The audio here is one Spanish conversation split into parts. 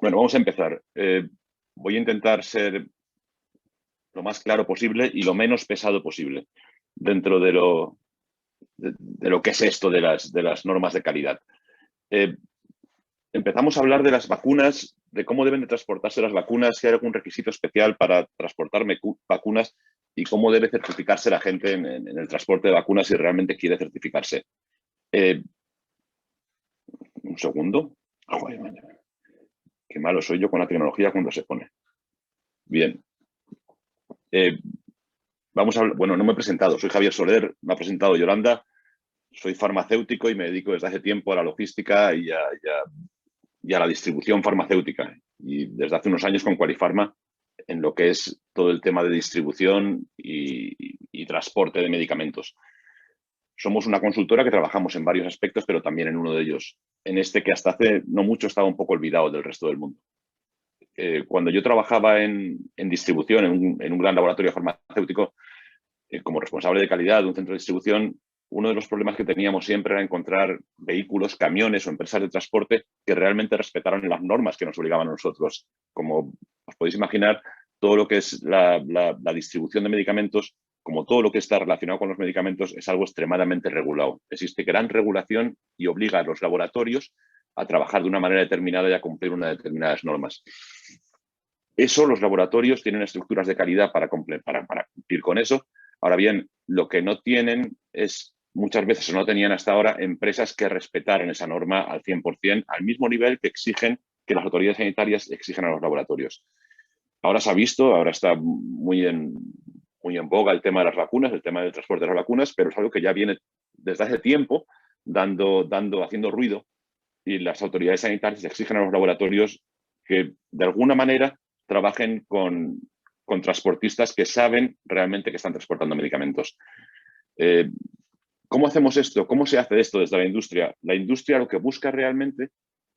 Bueno, vamos a empezar. Voy a intentar ser lo más claro posible y lo menos pesado posible dentro de lo que es esto de las normas de calidad. Eh, Empezamos a hablar de las vacunas, de cómo deben de transportarse las vacunas, si hay algún requisito especial para transportar vacunas y cómo debe certificarse la gente en el transporte de vacunas si realmente quiere certificarse. Eh, un segundo. Joder, qué malo soy yo con la tecnología cuando se pone. Bien. Vamos a hablar, bueno, no me he presentado, soy Javier Soler, me ha presentado Yolanda, soy farmacéutico y me dedico desde hace tiempo a la logística y a la distribución farmacéutica. Y desde hace unos años con Qualifarma en lo que es todo el tema de distribución y transporte de medicamentos. Somos una consultora que trabajamos en varios aspectos, pero también en uno de ellos, en este que hasta hace no mucho estaba un poco olvidado del resto del mundo. Cuando yo trabajaba en distribución, en un gran laboratorio farmacéutico, como responsable de calidad de un centro de distribución, uno de los problemas que teníamos siempre era encontrar vehículos, camiones o empresas de transporte que realmente respetaran las normas que nos obligaban a nosotros. Como os podéis imaginar, todo lo que es la distribución de medicamentos, como todo lo que está relacionado con los medicamentos, es algo extremadamente regulado. Existe gran regulación y obliga a los laboratorios a trabajar de una manera determinada y a cumplir unas determinadas normas. Eso, los laboratorios tienen estructuras de calidad para cumplir con eso. Ahora bien, lo que no tienen es, muchas veces o no tenían hasta ahora, empresas que respetaran esa norma al 100%, al mismo nivel que exigen, que las autoridades sanitarias exigen a los laboratorios. Ahora se ha visto, ahora está muy en boga el tema de las vacunas, el tema del transporte de las vacunas, pero es algo que ya viene desde hace tiempo haciendo ruido, y las autoridades sanitarias exigen a los laboratorios que de alguna manera trabajen con transportistas que saben realmente que están transportando medicamentos. ¿Cómo hacemos esto? ¿Cómo se hace esto desde la industria? La industria lo que busca realmente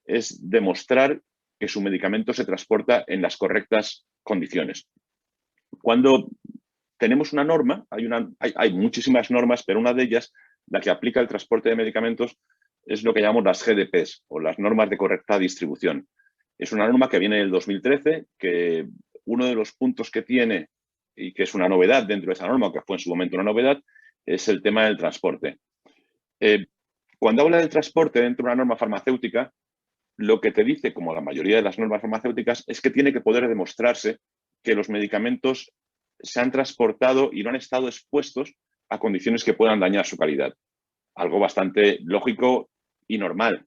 es demostrar que su medicamento se transporta en las correctas condiciones. Cuando tenemos una norma, hay muchísimas normas, pero una de ellas, la que aplica el transporte de medicamentos, es lo que llamamos las GDPs o las normas de correcta distribución. Es una norma que viene del 2013, que uno de los puntos que tiene y que es una novedad dentro de esa norma, que fue en su momento una novedad, es el tema del transporte. Cuando habla del transporte dentro de una norma farmacéutica, lo que te dice, como la mayoría de las normas farmacéuticas, es que tiene que poder demostrarse que los medicamentos se han transportado y no han estado expuestos a condiciones que puedan dañar su calidad. Algo bastante lógico y normal.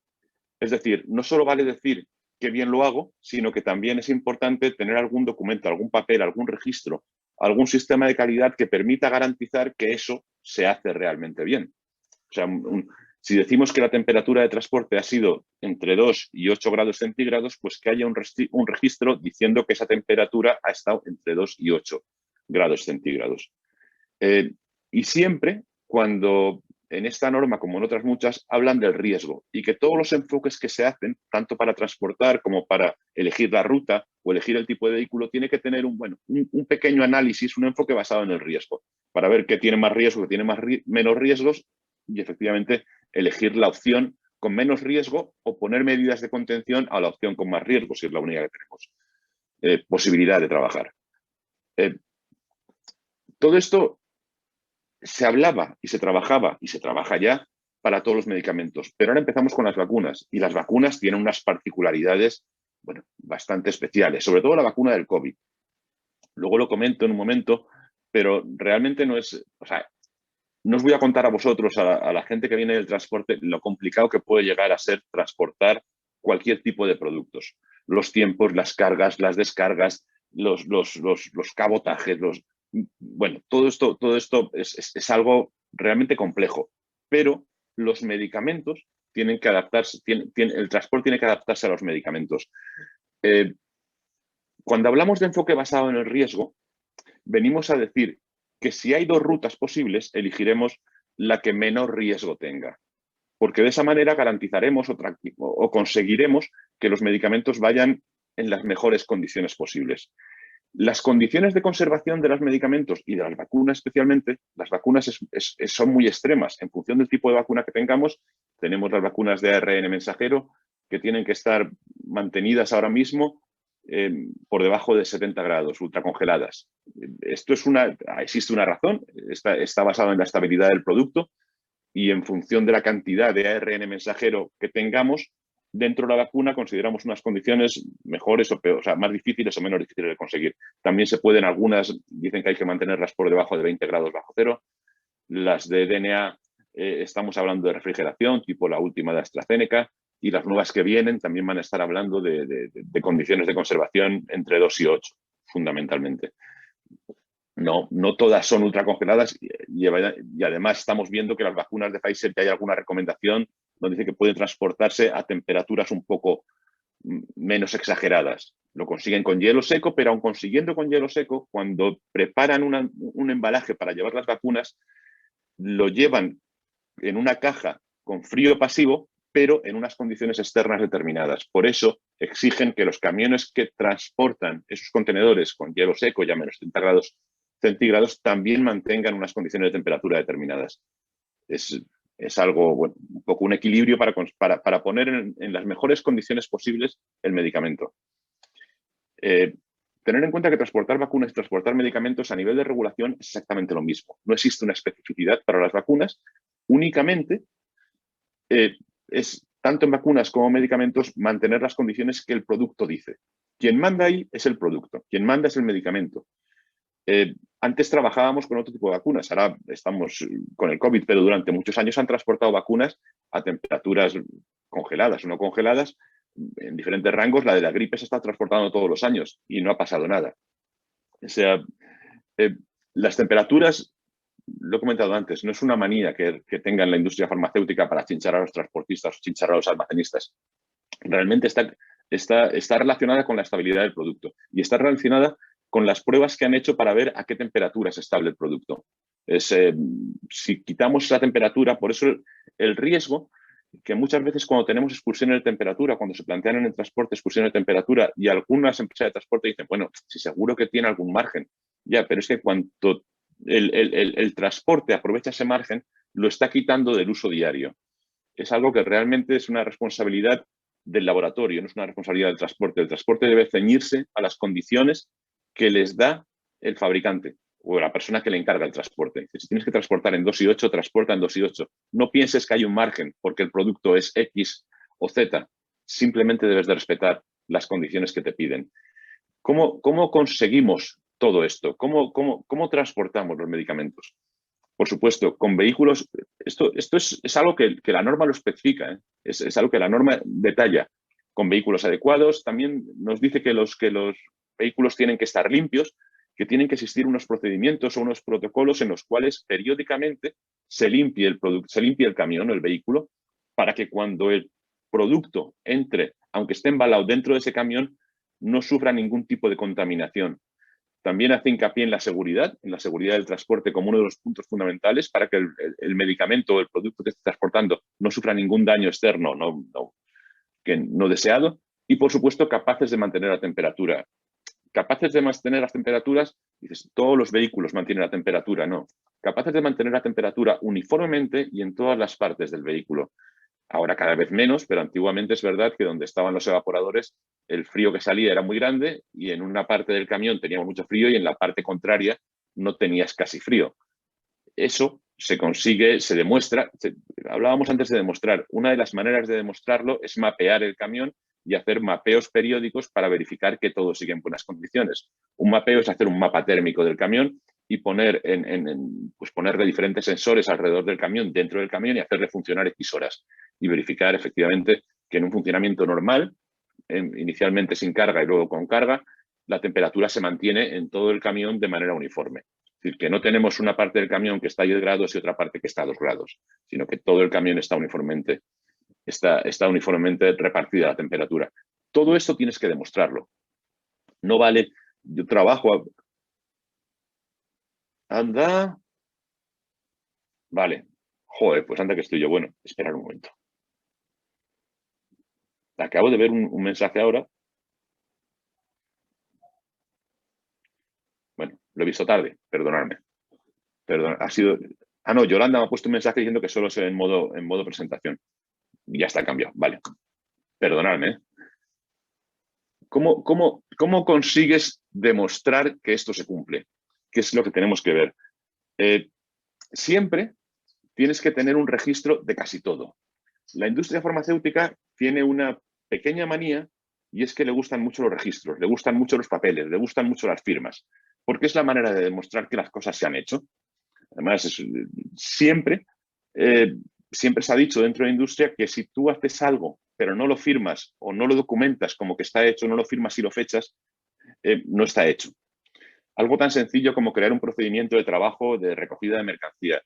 Es decir, no solo vale decir qué bien lo hago, sino que también es importante tener algún documento, algún papel, algún registro, algún sistema de calidad que permita garantizar que eso se hace realmente bien. O sea, si decimos que la temperatura de transporte ha sido entre 2 y 8 grados centígrados, pues que haya un registro diciendo que esa temperatura ha estado entre 2 y 8 grados centígrados. Y siempre cuando en esta norma, como en otras muchas, hablan del riesgo y que todos los enfoques que se hacen, tanto para transportar como para elegir la ruta o elegir el tipo de vehículo, tiene que tener un pequeño análisis, un enfoque basado en el riesgo, para ver qué tiene más riesgo, qué tiene menos riesgos y efectivamente elegir la opción con menos riesgo o poner medidas de contención a la opción con más riesgo, si es la única que tenemos posibilidad de trabajar. Todo esto se hablaba y se trabajaba y se trabaja ya para todos los medicamentos. Pero ahora empezamos con las vacunas y las vacunas tienen unas particularidades, bueno, bastante especiales, sobre todo la vacuna del COVID. Luego lo comento en un momento, pero realmente no es, o sea, no os voy a contar a vosotros, a la gente que viene del transporte, lo complicado que puede llegar a ser transportar cualquier tipo de productos. Los tiempos, las cargas, las descargas, los cabotajes, bueno, todo esto es algo realmente complejo, pero los medicamentos tienen que adaptarse, el transporte tiene que adaptarse a los medicamentos. Cuando hablamos de enfoque basado en el riesgo, venimos a decir que si hay dos rutas posibles, elegiremos la que menor riesgo tenga, porque de esa manera garantizaremos o conseguiremos que los medicamentos vayan en las mejores condiciones posibles. Las condiciones de conservación de los medicamentos y de las vacunas especialmente, las vacunas son muy extremas. En función del tipo de vacuna que tengamos, tenemos las vacunas de ARN mensajero, que tienen que estar mantenidas ahora mismo por debajo de 70 grados, ultracongeladas. Existe una razón, está basado en la estabilidad del producto y en función de la cantidad de ARN mensajero que tengamos, dentro de la vacuna consideramos unas condiciones mejores o peor, o sea, más difíciles o menos difíciles de conseguir. También se pueden, algunas dicen que hay que mantenerlas por debajo de 20 grados bajo cero. Las de DNA estamos hablando de refrigeración, tipo la última de AstraZeneca, y las nuevas que vienen también van a estar hablando de condiciones de conservación entre 2 y 8, fundamentalmente. No todas son ultracongeladas y además estamos viendo que las vacunas de Pfizer, que hay alguna recomendación donde dice que pueden transportarse a temperaturas un poco menos exageradas. Lo consiguen con hielo seco, pero aun consiguiendo con hielo seco, cuando preparan un embalaje para llevar las vacunas, lo llevan en una caja con frío pasivo, pero en unas condiciones externas determinadas. Por eso exigen que los camiones que transportan esos contenedores con hielo seco y a menos 30 grados centígrados también mantengan unas condiciones de temperatura determinadas. Es algo, bueno, un poco un equilibrio para poner en las mejores condiciones posibles el medicamento. Tener en cuenta que transportar vacunas y transportar medicamentos a nivel de regulación es exactamente lo mismo. No existe una especificidad para las vacunas, únicamente es, tanto en vacunas como en medicamentos, mantener las condiciones que el producto dice. Quien manda ahí es el producto, quien manda es el medicamento. Antes trabajábamos con otro tipo de vacunas, ahora estamos con el COVID, pero durante muchos años han transportado vacunas a temperaturas congeladas o no congeladas, en diferentes rangos. La de la gripe se está transportando todos los años y no ha pasado nada. O sea, las temperaturas, lo he comentado antes, no es una manía que tenga la industria farmacéutica para chinchar a los transportistas o chinchar a los almacenistas. Realmente está relacionada con la estabilidad del producto y está relacionada con las pruebas que han hecho para ver a qué temperatura es estable el producto. Si quitamos esa temperatura, por eso el riesgo que muchas veces cuando tenemos excursiones de temperatura, cuando se plantean en el transporte excursiones de temperatura y algunas empresas de transporte dicen, bueno, si seguro que tiene algún margen, ya, pero es que cuando el transporte aprovecha ese margen, lo está quitando del uso diario. Es algo que realmente es una responsabilidad del laboratorio, no es una responsabilidad del transporte. El transporte debe ceñirse a las condiciones que les da el fabricante o la persona que le encarga el transporte. Si tienes que transportar en 2 y 8, transporta en 2 y 8. No pienses que hay un margen porque el producto es X o Z. Simplemente debes de respetar las condiciones que te piden. ¿Cómo conseguimos todo esto? ¿Cómo transportamos los medicamentos? Por supuesto, con vehículos, esto es algo que la norma lo especifica, ¿eh? Es algo que la norma detalla. Con vehículos adecuados, también nos dice que los vehículos tienen que estar limpios, que tienen que existir unos procedimientos o unos protocolos en los cuales periódicamente se limpie el camión o el vehículo para que cuando el producto entre, aunque esté embalado dentro de ese camión, no sufra ningún tipo de contaminación. También hace hincapié en la seguridad del transporte como uno de los puntos fundamentales para que el medicamento o el producto que esté transportando no sufra ningún daño externo no deseado. Y, por supuesto, capaces de mantener la temperatura. Capaces de mantener las temperaturas, dices, todos los vehículos mantienen la temperatura, no. Capaces de mantener la temperatura uniformemente y en todas las partes del vehículo. Ahora cada vez menos, pero antiguamente es verdad que donde estaban los evaporadores, el frío que salía era muy grande y en una parte del camión teníamos mucho frío y en la parte contraria no tenías casi frío. Eso se consigue, se demuestra. Hablábamos antes de demostrar. Una de las maneras de demostrarlo es mapear el camión y hacer mapeos periódicos para verificar que todo sigue en buenas condiciones. Un mapeo es hacer un mapa térmico del camión y ponerle diferentes sensores alrededor del camión, dentro del camión, y hacerle funcionar X horas y verificar efectivamente que en un funcionamiento normal, inicialmente sin carga y luego con carga, la temperatura se mantiene en todo el camión de manera uniforme. Es decir, que no tenemos una parte del camión que está a 10 grados y otra parte que está a 2 grados, sino que todo el camión está uniformemente repartida la temperatura. Todo esto tienes que demostrarlo. No vale, yo trabajo... Anda... Vale. Joder, pues anda que estoy yo. Bueno, esperar un momento. Acabo de ver un mensaje ahora. Bueno, lo he visto tarde, perdonadme. Perdón, ha sido... Ah, no, Yolanda me ha puesto un mensaje diciendo que solo se ve en modo presentación. Y ya está cambiado, vale. perdonadme, ¿eh? ¿Cómo consigues demostrar que esto se cumple? ¿Qué es lo que tenemos que ver? Siempre tienes que tener un registro de casi todo. La industria farmacéutica tiene una pequeña manía y es que le gustan mucho los registros, le gustan mucho los papeles, le gustan mucho las firmas, porque es la manera de demostrar que las cosas se han hecho. Además, siempre, siempre se ha dicho dentro de la industria que si tú haces algo pero no lo firmas o no lo documentas como que está hecho, no lo firmas y lo fechas, no está hecho. Algo tan sencillo como crear un procedimiento de trabajo de recogida de mercancía.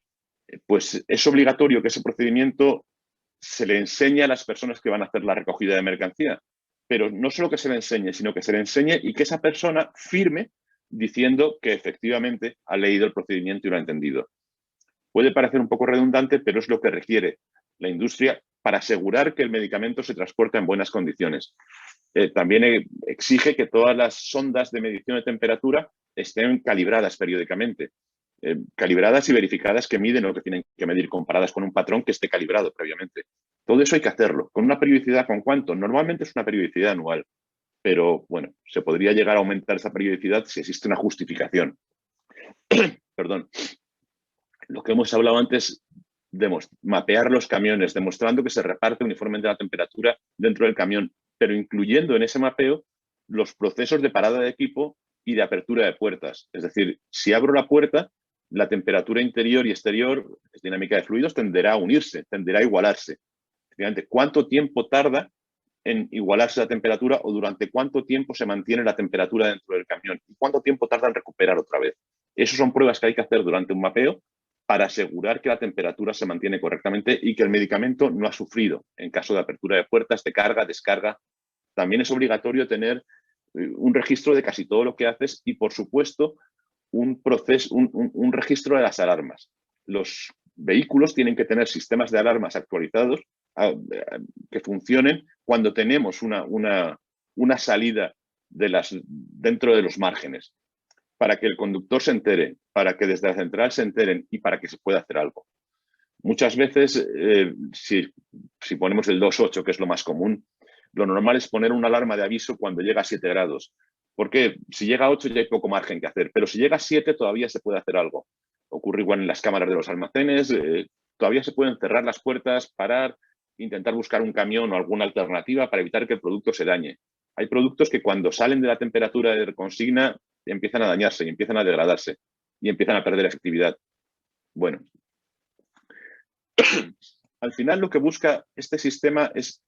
Pues es obligatorio que ese procedimiento se le enseñe a las personas que van a hacer la recogida de mercancía. Pero no solo que se le enseñe, sino que se le enseñe y que esa persona firme diciendo que efectivamente ha leído el procedimiento y lo ha entendido. Puede parecer un poco redundante, pero es lo que requiere la industria para asegurar que el medicamento se transporta en buenas condiciones. También exige que todas las sondas de medición de temperatura estén calibradas periódicamente. Calibradas y verificadas que miden lo que tienen que medir, comparadas con un patrón que esté calibrado previamente. Todo eso hay que hacerlo. ¿Con una periodicidad con cuánto? Normalmente es una periodicidad anual, pero bueno, se podría llegar a aumentar esa periodicidad si existe una justificación. Perdón. Lo que hemos hablado antes, de mapear los camiones, demostrando que se reparte uniformemente la temperatura dentro del camión, pero incluyendo en ese mapeo los procesos de parada de equipo y de apertura de puertas. Es decir, si abro la puerta, la temperatura interior y exterior, es dinámica de fluidos, tenderá a unirse, tenderá a igualarse. ¿Cuánto tiempo tarda en igualarse la temperatura o durante cuánto tiempo se mantiene la temperatura dentro del camión? ¿Y cuánto tiempo tarda en recuperar otra vez? Esas son pruebas que hay que hacer durante un mapeo para asegurar que la temperatura se mantiene correctamente y que el medicamento no ha sufrido en caso de apertura de puertas, de carga, descarga. También es obligatorio tener un registro de casi todo lo que haces y, por supuesto, un registro de las alarmas. Los vehículos tienen que tener sistemas de alarmas actualizados que funcionen cuando tenemos una salida dentro de los márgenes, para que el conductor se entere, para que desde la central se enteren y para que se pueda hacer algo. Muchas veces, si ponemos el 2.8, que es lo más común, lo normal es poner una alarma de aviso cuando llega a 7 grados. Porque si llega a 8 ya hay poco margen que hacer, pero si llega a 7 todavía se puede hacer algo. Ocurre igual en las cámaras de los almacenes, todavía se pueden cerrar las puertas, parar, intentar buscar un camión o alguna alternativa para evitar que el producto se dañe. Hay productos que cuando salen de la temperatura de consigna empiezan a dañarse y empiezan a degradarse y empiezan a perder efectividad. Bueno, al final lo que busca este sistema es,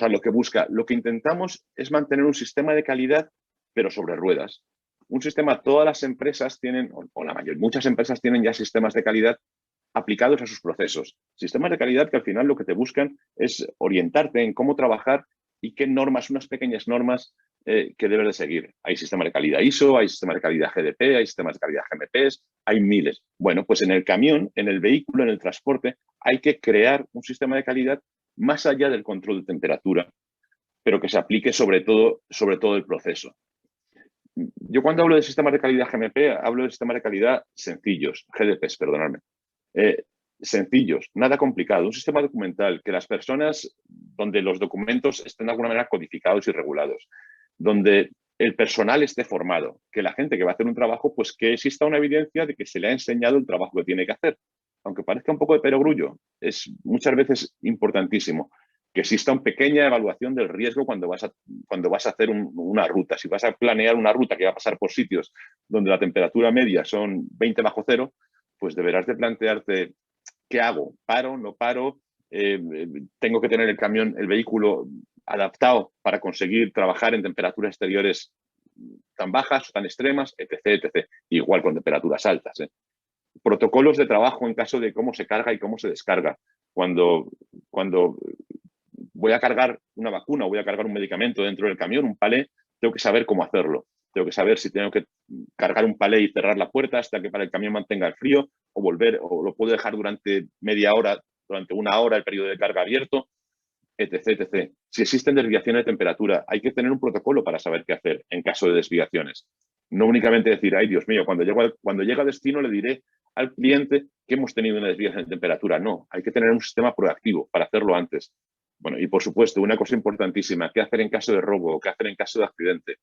lo que intentamos es mantener un sistema de calidad, pero sobre ruedas. Un sistema, todas las empresas tienen, o la mayoría, muchas empresas tienen ya sistemas de calidad aplicados a sus procesos. Sistemas de calidad que al final lo que te buscan es orientarte en cómo trabajar y qué normas, unas pequeñas normas que debes de seguir. Hay sistemas de calidad ISO, hay sistemas de calidad GDP, hay sistemas de calidad GMPs, hay miles. Bueno, pues en el camión, en el vehículo, en el transporte, hay que crear un sistema de calidad más allá del control de temperatura, pero que se aplique sobre todo el proceso. Yo cuando hablo de sistemas de calidad GMP, hablo de sistemas de calidad sencillos, GDPs, perdonadme. Sencillos, nada complicado, un sistema documental que las personas, donde los documentos estén de alguna manera codificados y regulados, donde el personal esté formado, que la gente que va a hacer un trabajo, pues que exista una evidencia de que se le ha enseñado el trabajo que tiene que hacer. Aunque parezca un poco de perogrullo, es muchas veces importantísimo que exista una pequeña evaluación del riesgo cuando vas a hacer una ruta. Si vas a planear una ruta que va a pasar por sitios donde la temperatura media son 20 bajo cero, pues deberás de plantearte, ¿qué hago? ¿Paro? ¿No paro? ¿Tengo que tener el vehículo adaptado para conseguir trabajar en temperaturas exteriores tan bajas o tan extremas, etc, etc. Igual con temperaturas altas. Protocolos de trabajo en caso de cómo se carga y cómo se descarga. Cuando voy a cargar una vacuna o voy a cargar un medicamento dentro del camión, un palé, tengo que saber cómo hacerlo. Tengo que saber si tengo que cargar un palé y cerrar la puerta hasta que para el camión mantenga el frío o lo puedo dejar durante media hora, durante una hora el periodo de carga abierto, etc, etc. Si existen desviaciones de temperatura, hay que tener un protocolo para saber qué hacer en caso de desviaciones. No únicamente decir, ay, Dios mío, cuando llegue a destino le diré al cliente que hemos tenido una desviación de temperatura. No, hay que tener un sistema proactivo para hacerlo antes. Bueno, y por supuesto, una cosa importantísima, ¿qué hacer en caso de robo? ¿Qué hacer en caso de accidente?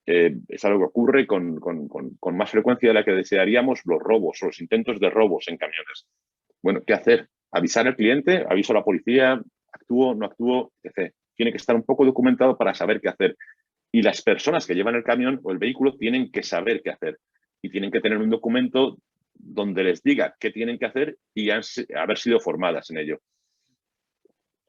Es algo que ocurre con más frecuencia de la que desearíamos, los robos o los intentos de robos en camiones. Bueno, ¿qué hacer? Avisar al cliente, aviso a la policía, actúo, no actúo, etc. Tiene que estar un poco documentado para saber qué hacer. Y las personas que llevan el camión o el vehículo tienen que saber qué hacer. Y tienen que tener un documento donde les diga qué tienen que hacer y haber sido formadas en ello.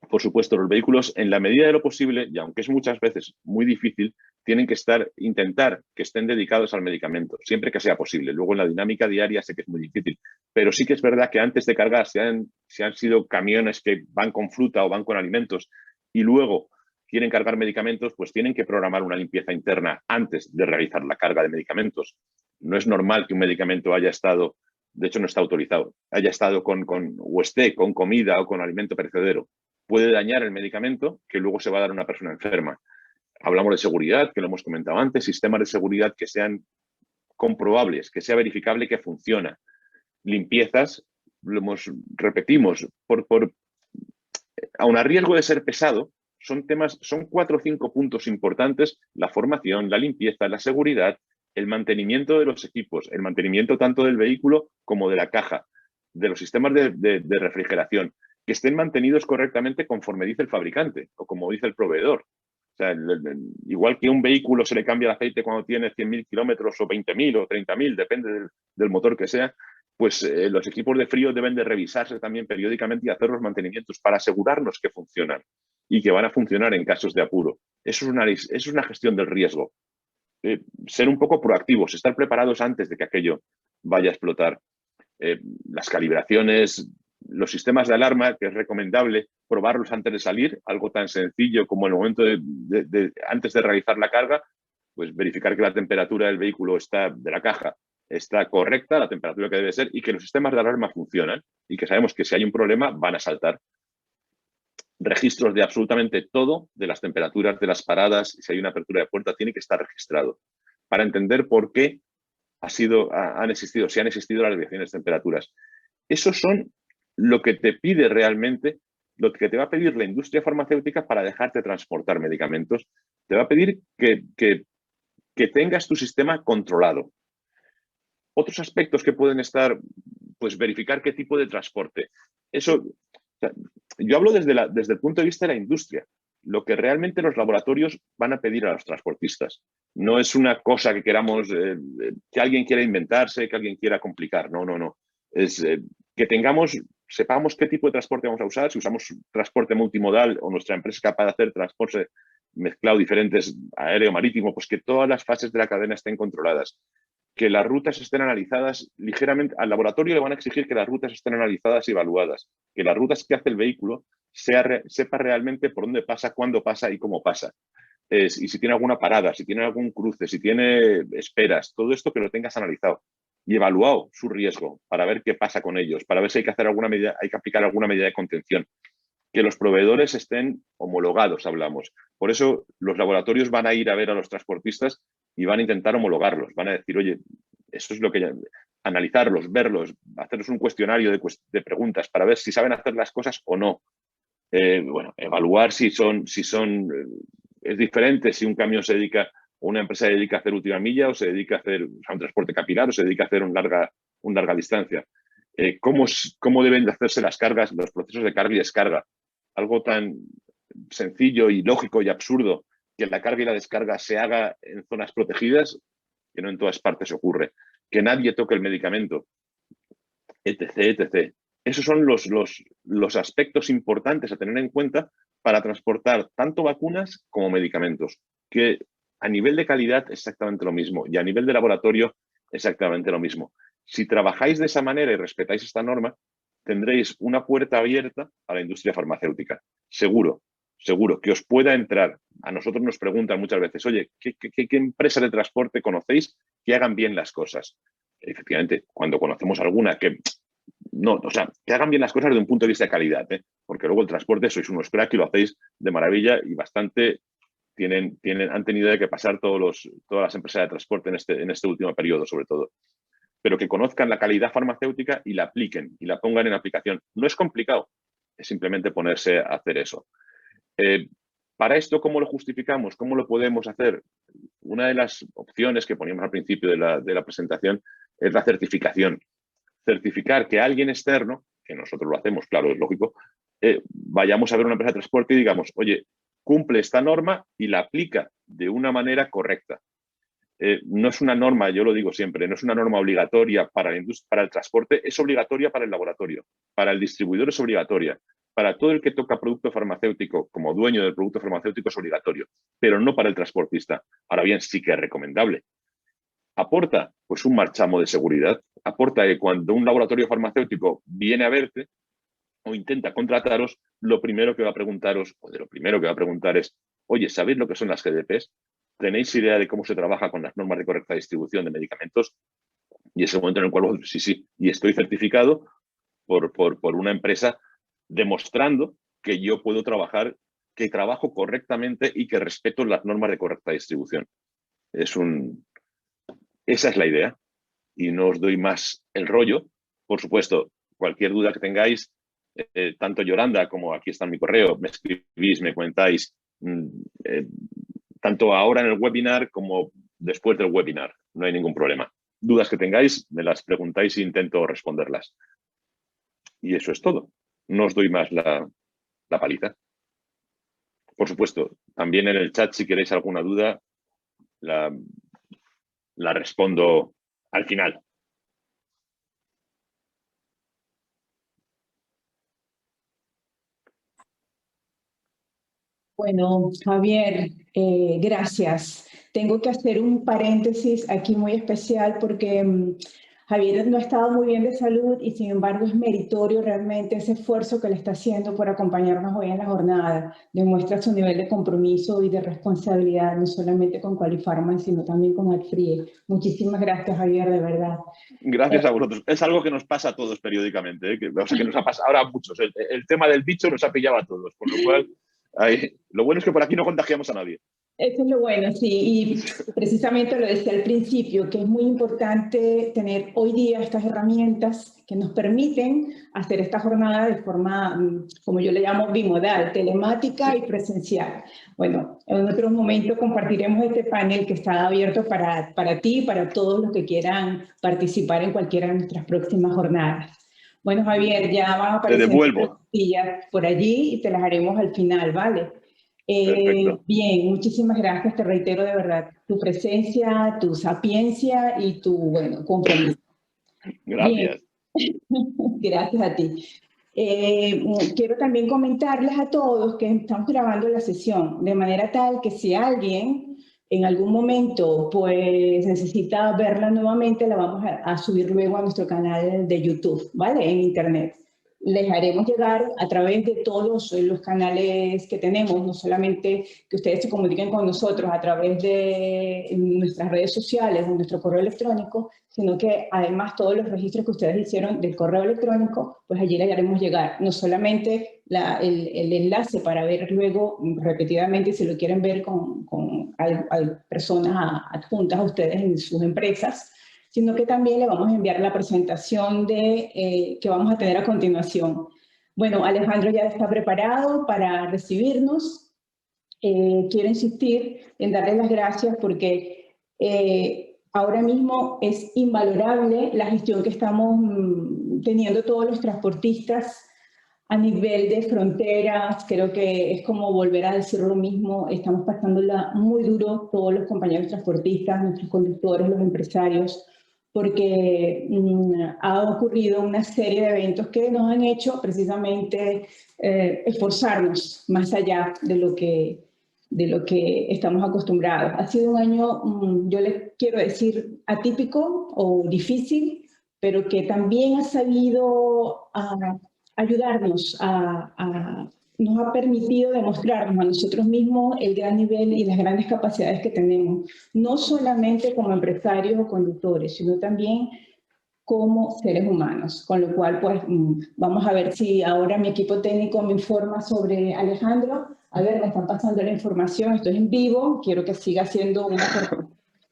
Por supuesto, los vehículos, en la medida de lo posible, y aunque es muchas veces muy difícil, tienen que intentar que estén dedicados al medicamento, siempre que sea posible. Luego, en la dinámica diaria sé que es muy difícil, pero sí que es verdad que antes de cargar, si han sido camiones que van con fruta o van con alimentos y luego quieren cargar medicamentos, pues tienen que programar una limpieza interna antes de realizar la carga de medicamentos. No es normal que un medicamento haya estado, de hecho no está autorizado, haya estado o esté con comida o con alimento perecedero. Puede dañar el medicamento que luego se va a dar a una persona enferma. Hablamos de seguridad, que lo hemos comentado antes, sistemas de seguridad que sean comprobables, que sea verificable que funciona. Limpiezas, repetimos, aun a riesgo de ser pesado, son 4 o 5 puntos importantes: la formación, la limpieza, la seguridad, el mantenimiento de los equipos, el mantenimiento tanto del vehículo como de la caja, de los sistemas de refrigeración, que estén mantenidos correctamente conforme dice el fabricante o como dice el proveedor. O sea, igual que un vehículo se le cambia el aceite cuando tiene 100.000 kilómetros o 20.000 o 30.000, depende del motor que sea, pues los equipos de frío deben de revisarse también periódicamente y hacer los mantenimientos para asegurarnos que funcionan y que van a funcionar en casos de apuro. Eso es una gestión del riesgo. Ser un poco proactivos, estar preparados antes de que aquello vaya a explotar. Las calibraciones, los sistemas de alarma, que es recomendable probarlos antes de salir, algo tan sencillo como el momento antes de realizar la carga, pues verificar que la temperatura del vehículo de la caja está correcta, la temperatura que debe ser, y que los sistemas de alarma funcionan y que sabemos que si hay un problema van a saltar. Registros de absolutamente todo, de las temperaturas, de las paradas, si hay una apertura de puerta, tiene que estar registrado para entender por qué si han existido las desviaciones de temperaturas. Esos son lo que te pide realmente, lo que te va a pedir la industria farmacéutica para dejarte transportar medicamentos. Te va a pedir que tengas tu sistema controlado. Otros aspectos que pueden estar, pues verificar qué tipo de transporte. Eso, o sea, yo hablo desde el punto de vista de la industria. Lo que realmente los laboratorios van a pedir a los transportistas. No es una cosa que queramos, que alguien quiera inventarse, que alguien quiera complicar. No, no, no. Es que sepamos qué tipo de transporte vamos a usar, si usamos transporte multimodal o nuestra empresa es capaz de hacer transporte mezclado diferentes, aéreo, marítimo, pues que todas las fases de la cadena estén controladas. Que las rutas estén analizadas ligeramente. Al laboratorio le van a exigir que las rutas estén analizadas y evaluadas, que las rutas que hace el vehículo sepa realmente por dónde pasa, cuándo pasa y cómo pasa. Y si tiene alguna parada, si tiene algún cruce, si tiene esperas, todo esto que lo tengas analizado y evaluado su riesgo para ver qué pasa con ellos, para ver si hay que aplicar alguna medida de contención. Que los proveedores estén homologados, hablamos. Por eso los laboratorios van a ir a ver a los transportistas y van a intentar homologarlos. Van a decir, oye, eso es lo que... Analizarlos, verlos, hacerles un cuestionario de preguntas para ver si saben hacer las cosas o no. Bueno, evaluar si son... Es diferente si un camión se dedica, o una empresa se dedica a hacer última milla o se dedica a hacer un transporte capilar o se dedica a hacer un larga distancia. ¿Cómo deben de hacerse las cargas, los procesos de carga y descarga? Algo tan sencillo y lógico y absurdo que la carga y la descarga se haga en zonas protegidas, que no en todas partes ocurre. Que nadie toque el medicamento, etc, etc. Esos son los aspectos importantes a tener en cuenta para transportar tanto vacunas como medicamentos, que a nivel de calidad es exactamente lo mismo y a nivel de laboratorio exactamente lo mismo. Si trabajáis de esa manera y respetáis esta norma, tendréis una puerta abierta a la industria farmacéutica. Seguro, seguro, que os pueda entrar. A nosotros nos preguntan muchas veces, oye, ¿qué empresa de transporte conocéis que hagan bien las cosas? Efectivamente, cuando conocemos alguna que hagan bien las cosas desde un punto de vista de calidad, porque luego el transporte sois unos crack y lo hacéis de maravilla y bastante han tenido que pasar todas las empresas de transporte en este último periodo, sobre todo. Pero que conozcan la calidad farmacéutica y la apliquen y la pongan en aplicación. No es complicado, es simplemente ponerse a hacer eso. Para esto, ¿cómo lo justificamos? ¿Cómo lo podemos hacer? Una de las opciones que poníamos al principio de la presentación es la certificación. Certificar que alguien externo, que nosotros lo hacemos, claro, es lógico, vayamos a ver una empresa de transporte y digamos, oye, cumple esta norma y la aplica de una manera correcta. No es una norma, yo lo digo siempre, no es una norma obligatoria para el transporte, es obligatoria para el laboratorio, para el distribuidor es obligatoria, para todo el que toca producto farmacéutico como dueño del producto farmacéutico es obligatorio, pero no para el transportista. Ahora bien, sí que es recomendable. ¿Aporta? Pues un marchamo de seguridad. Aporta que cuando un laboratorio farmacéutico viene a verte o intenta contrataros, lo primero que va a preguntaros, o de lo primero que va a preguntar es, oye, ¿sabéis lo que son las GDPs? ¿Tenéis idea de cómo se trabaja con las normas de correcta distribución de medicamentos? Y es el momento en el cual vosotros, sí, y estoy certificado por una empresa demostrando que yo puedo trabajar, que trabajo correctamente y que respeto las normas de correcta distribución. Esa es la idea y no os doy más el rollo. Por supuesto, cualquier duda que tengáis, tanto Yolanda como aquí está en mi correo, me escribís, me comentáis, tanto ahora en el webinar como después del webinar. No hay ningún problema. Dudas que tengáis, me las preguntáis e intento responderlas. Y eso es todo. No os doy más la paliza. Por supuesto, también en el chat, si queréis alguna duda, la respondo al final. Bueno, Javier, gracias. Tengo que hacer un paréntesis aquí muy especial porque Javier no ha estado muy bien de salud y sin embargo es meritorio realmente ese esfuerzo que le está haciendo por acompañarnos hoy en la jornada. Demuestra su nivel de compromiso y de responsabilidad, no solamente con Qualifarma, sino también con AdFrie. Muchísimas gracias, Javier, de verdad. Gracias a vosotros. Es algo que nos pasa a todos periódicamente, que nos ha pasado ahora a muchos. El tema del bicho nos ha pillado a todos, con lo cual lo bueno es que por aquí no contagiamos a nadie. Eso es lo bueno, sí, y precisamente lo decía al principio, que es muy importante tener hoy día estas herramientas que nos permiten hacer esta jornada de forma, como yo le llamo, bimodal, telemática y presencial. Bueno, en otro momento compartiremos este panel que está abierto para ti y para todos los que quieran participar en cualquiera de nuestras próximas jornadas. Bueno, Javier, ya van a aparecer sillas por allí y te las haremos al final, ¿vale? Bien, muchísimas gracias, te reitero de verdad tu presencia, tu sapiencia y tu, bueno, compromiso. Gracias. Bien. Gracias a ti. Quiero también comentarles a todos que estamos grabando la sesión, de manera tal que si alguien en algún momento pues necesita verla nuevamente, la vamos a subir luego a nuestro canal de YouTube, ¿vale? En Internet. Les haremos llegar a través de todos los canales que tenemos, no solamente que ustedes se comuniquen con nosotros a través de nuestras redes sociales o nuestro correo electrónico, sino que además todos los registros que ustedes hicieron del correo electrónico, pues allí les haremos llegar no solamente el enlace para ver luego repetidamente, si lo quieren ver hay personas adjuntas a ustedes en sus empresas, sino que también le vamos a enviar la presentación que vamos a tener a continuación. Bueno, Alejandro ya está preparado para recibirnos. Quiero insistir en darle las gracias porque ahora mismo es invalorable la gestión que estamos teniendo todos los transportistas a nivel de fronteras. Creo que es como volver a decir lo mismo. Estamos pasándola muy duro todos los compañeros transportistas, nuestros conductores, los empresarios, porque ha ocurrido una serie de eventos que nos han hecho precisamente esforzarnos más allá de lo que estamos acostumbrados. Ha sido un año, yo les quiero decir, atípico o difícil, pero que también ha sabido ayudarnos, nos ha permitido demostrarnos a nosotros mismos el gran nivel y las grandes capacidades que tenemos, no solamente como empresarios o conductores, sino también como seres humanos. Con lo cual, pues, vamos a ver si ahora mi equipo técnico me informa sobre Alejandro. A ver, me están pasando la información, estoy en vivo, quiero que siga siendo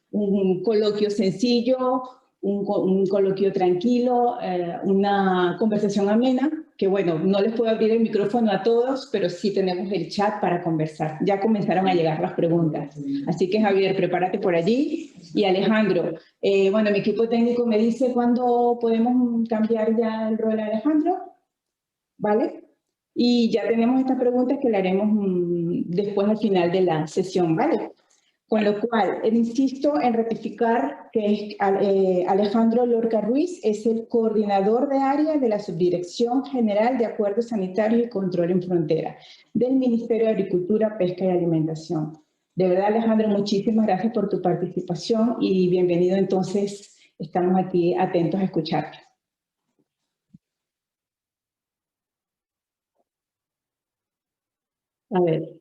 un coloquio sencillo, un coloquio tranquilo, una conversación amena, que bueno, no les puedo abrir el micrófono a todos, pero sí tenemos el chat para conversar. Ya comenzaron a llegar las preguntas. Así que Javier, prepárate por allí. Y Alejandro, bueno, mi equipo técnico me dice cuándo podemos cambiar ya el rol a Alejandro, ¿vale? Y ya tenemos estas preguntas que le haremos después al final de la sesión, ¿vale? Con lo cual, insisto en ratificar que Alejandro Lorca Ruiz es el coordinador de área de la Subdirección General de Acuerdos Sanitarios y Control en Frontera del Ministerio de Agricultura, Pesca y Alimentación. De verdad, Alejandro, muchísimas gracias por tu participación y bienvenido. Entonces, estamos aquí atentos a escucharte. A ver.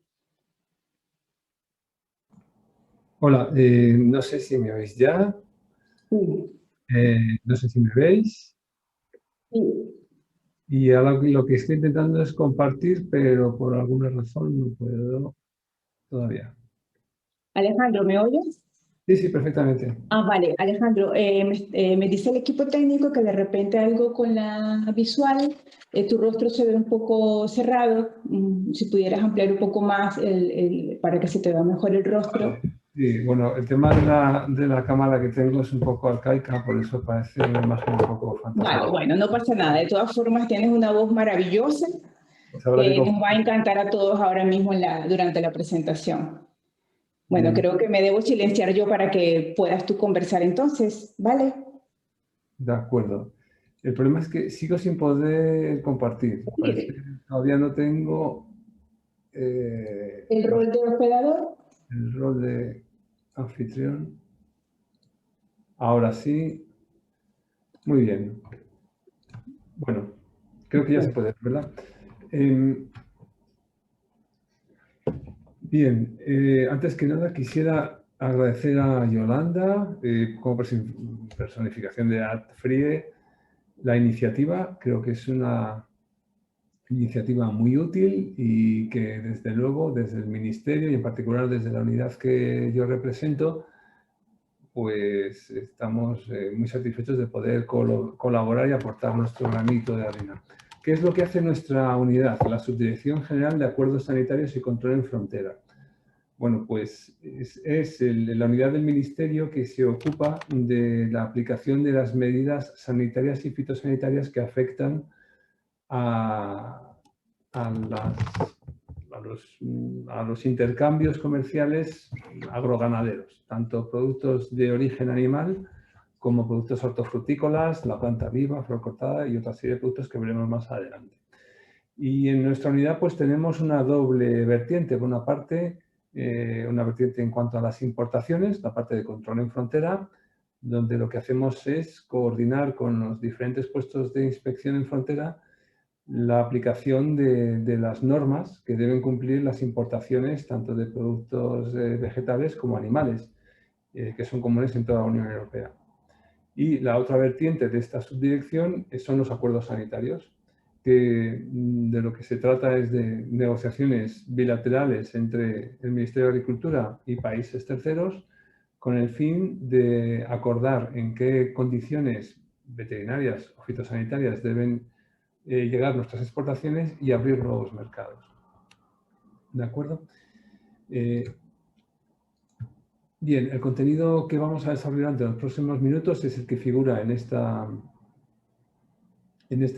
Hola, no sé si me oís ya. Sí. No sé si me veis. Sí. Y ahora lo que estoy intentando es compartir, pero por alguna razón no puedo todavía. Alejandro, ¿me oyes? Sí, sí, perfectamente. Vale, Alejandro, me dice el equipo técnico que de repente algo con la visual, tu rostro se ve un poco cerrado. Si pudieras ampliar un poco más para que se te vea mejor el rostro. Sí, bueno, el tema de la cámara que tengo es un poco arcaica, por eso parece una imagen un poco fantástica. Vale, bueno, no pasa nada. De todas formas, tienes una voz maravillosa que nos va a encantar a todos ahora mismo durante la presentación. Bueno, creo que me debo silenciar yo para que puedas tú conversar entonces, ¿vale? De acuerdo. El problema es que sigo sin poder compartir. Parece que todavía no tengo... ¿El rol de hospedador? El rol de anfitrión. Ahora sí. Muy bien. Bueno, creo que ya se puede, ¿verdad? Bien, antes que nada quisiera agradecer a Yolanda como personificación de AdFree la iniciativa. Creo que es una iniciativa muy útil y que desde luego desde el Ministerio y en particular desde la unidad que yo represento, pues estamos muy satisfechos de poder colaborar y aportar nuestro granito de arena. ¿Qué es lo que hace nuestra unidad, la Subdirección General de Acuerdos Sanitarios y Control en Frontera? Bueno, pues es la unidad del Ministerio que se ocupa de la aplicación de las medidas sanitarias y fitosanitarias que afectan a los intercambios comerciales agroganaderos, tanto productos de origen animal como productos hortofrutícolas, la planta viva, flor cortada y otra serie de productos que veremos más adelante. Y en nuestra unidad pues tenemos una doble vertiente. Por una parte en cuanto a las importaciones, la parte de control en frontera, donde lo que hacemos es coordinar con los diferentes puestos de inspección en frontera la aplicación de las normas que deben cumplir las importaciones tanto de productos vegetales como animales, que son comunes en toda la Unión Europea. Y la otra vertiente de esta subdirección son los acuerdos sanitarios, que de lo que se trata es de negociaciones bilaterales entre el Ministerio de Agricultura y países terceros con el fin de acordar en qué condiciones veterinarias o fitosanitarias deben llegar nuestras exportaciones y abrir nuevos mercados. ¿De acuerdo? Bien, el contenido que vamos a desarrollar en los próximos minutos es el que figura en esta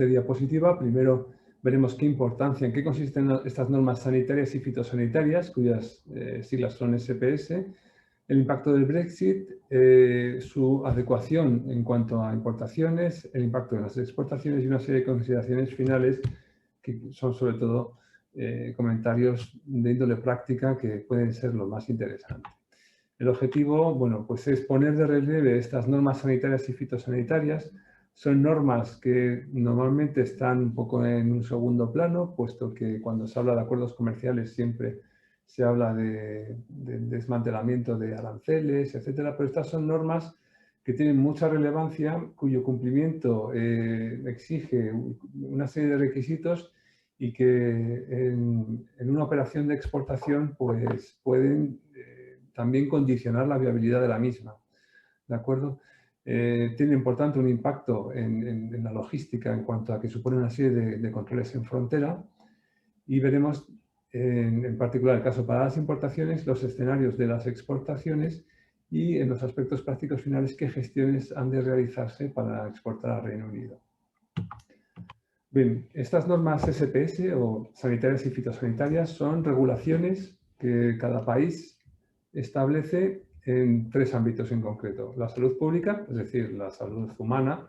diapositiva. Primero veremos qué importancia, en qué consisten estas normas sanitarias y fitosanitarias, cuyas siglas son SPS, el impacto del Brexit, su adecuación en cuanto a importaciones, el impacto de las exportaciones y una serie de consideraciones finales que son sobre todo comentarios de índole práctica que pueden ser lo más interesante. El objetivo, bueno, pues es poner de relieve estas normas sanitarias y fitosanitarias. Son normas que normalmente están un poco en un segundo plano, puesto que cuando se habla de acuerdos comerciales siempre se habla de desmantelamiento de aranceles, etcétera, pero estas son normas que tienen mucha relevancia, cuyo cumplimiento exige una serie de requisitos y que en una operación de exportación pues pueden también condicionar la viabilidad de la misma. ¿De acuerdo? Tienen, por tanto, un impacto en la logística en cuanto a que supone una serie de controles en frontera, y veremos en particular el caso para las importaciones, los escenarios de las exportaciones y en los aspectos prácticos finales qué gestiones han de realizarse para exportar al Reino Unido. Bien, estas normas SPS o sanitarias y fitosanitarias son regulaciones que cada país establece en 3 ámbitos en concreto. La salud pública, es decir, la salud humana;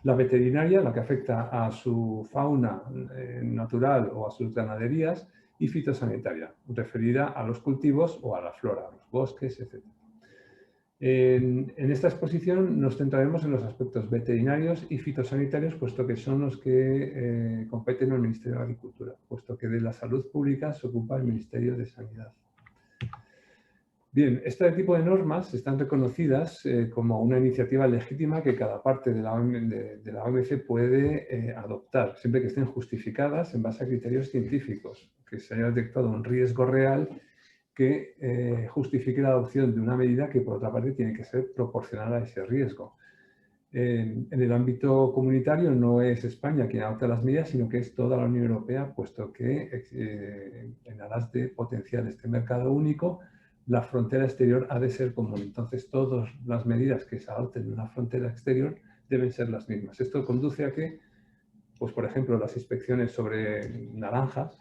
la veterinaria, la que afecta a su fauna natural o a sus ganaderías; y fitosanitaria, referida a los cultivos o a la flora, a los bosques, etc. En esta exposición nos centraremos en los aspectos veterinarios y fitosanitarios, puesto que son los que competen al Ministerio de Agricultura, puesto que de la salud pública se ocupa el Ministerio de Sanidad. Bien, este tipo de normas están reconocidas como una iniciativa legítima que cada parte de la OMC puede adoptar, siempre que estén justificadas en base a criterios científicos, que se haya detectado un riesgo real que justifique la adopción de una medida que, por otra parte, tiene que ser proporcional a ese riesgo. En el ámbito comunitario no es España quien adopta las medidas, sino que es toda la Unión Europea, puesto que en aras de potenciar este mercado único, la frontera exterior ha de ser común. Entonces, todas las medidas que se adopten en una frontera exterior deben ser las mismas. Esto conduce a que, pues, por ejemplo, las inspecciones sobre naranjas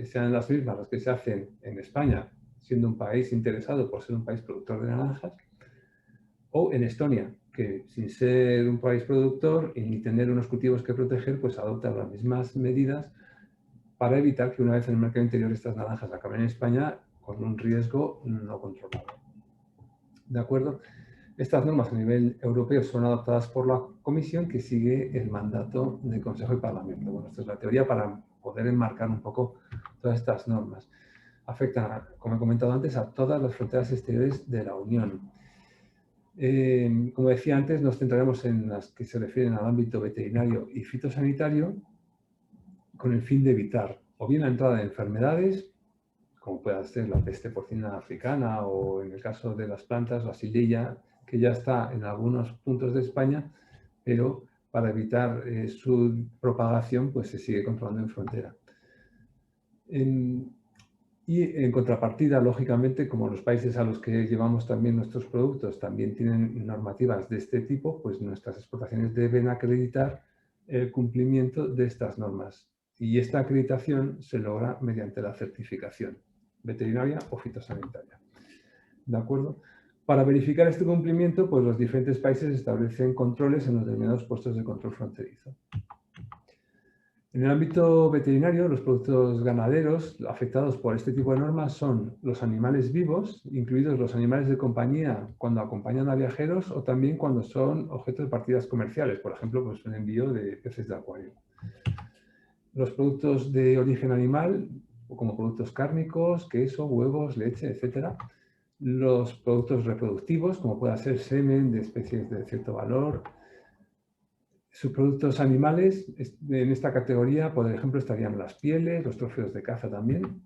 sean las mismas las que se hacen en España, siendo un país interesado por ser un país productor de naranjas, o en Estonia, que sin ser un país productor y ni tener unos cultivos que proteger, pues adopta las mismas medidas para evitar que una vez en el mercado interior estas naranjas acaben en España con un riesgo no controlado. ¿De acuerdo? Estas normas a nivel europeo son adoptadas por la Comisión, que sigue el mandato del Consejo y Parlamento. Bueno, esta es la teoría para poder enmarcar un poco todas estas normas. Afectan, como he comentado antes, a todas las fronteras exteriores de la Unión. Como decía antes, nos centraremos en las que se refieren al ámbito veterinario y fitosanitario, con el fin de evitar o bien la entrada de enfermedades, como pueda ser la peste porcina africana, o en el caso de las plantas, la xylella, que ya está en algunos puntos de España, pero para evitar su propagación, pues se sigue controlando en frontera. Y en contrapartida, lógicamente, como los países a los que llevamos también nuestros productos también tienen normativas de este tipo, pues nuestras exportaciones deben acreditar el cumplimiento de estas normas. Y esta acreditación se logra mediante la certificación veterinaria o fitosanitaria. ¿De acuerdo? Para verificar este cumplimiento, pues los diferentes países establecen controles en los determinados puestos de control fronterizo. En el ámbito veterinario, los productos ganaderos afectados por este tipo de normas son los animales vivos, incluidos los animales de compañía cuando acompañan a viajeros o también cuando son objeto de partidas comerciales, por ejemplo, pues un envío de peces de acuario. Los productos de origen animal, como productos cárnicos, queso, huevos, leche, etc. Los productos reproductivos, como pueda ser semen de especies de cierto valor. Subproductos animales, en esta categoría, por ejemplo, estarían las pieles, los trofeos de caza también,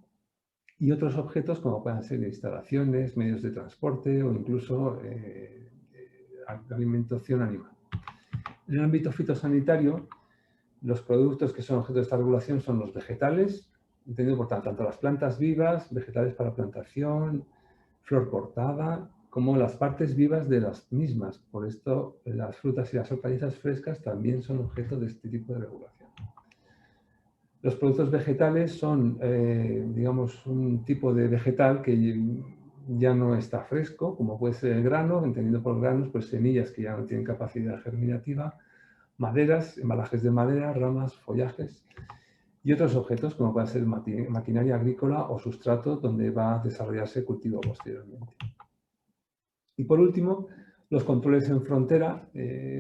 y otros objetos como puedan ser instalaciones, medios de transporte o incluso alimentación animal. En el ámbito fitosanitario, los productos que son objeto de esta regulación son los vegetales, entendido por tanto las plantas vivas, vegetales para plantación, flor cortada, como las partes vivas de las mismas. Por esto, las frutas y las hortalizas frescas también son objeto de este tipo de regulación. Los productos vegetales son, digamos, un tipo de vegetal que ya no está fresco, como puede ser el grano, entendido por granos, pues semillas que ya no tienen capacidad germinativa, maderas, embalajes de madera, ramas, follajes y otros objetos como puede ser maquinaria agrícola o sustrato donde va a desarrollarse cultivo posteriormente. Y por último, los controles en frontera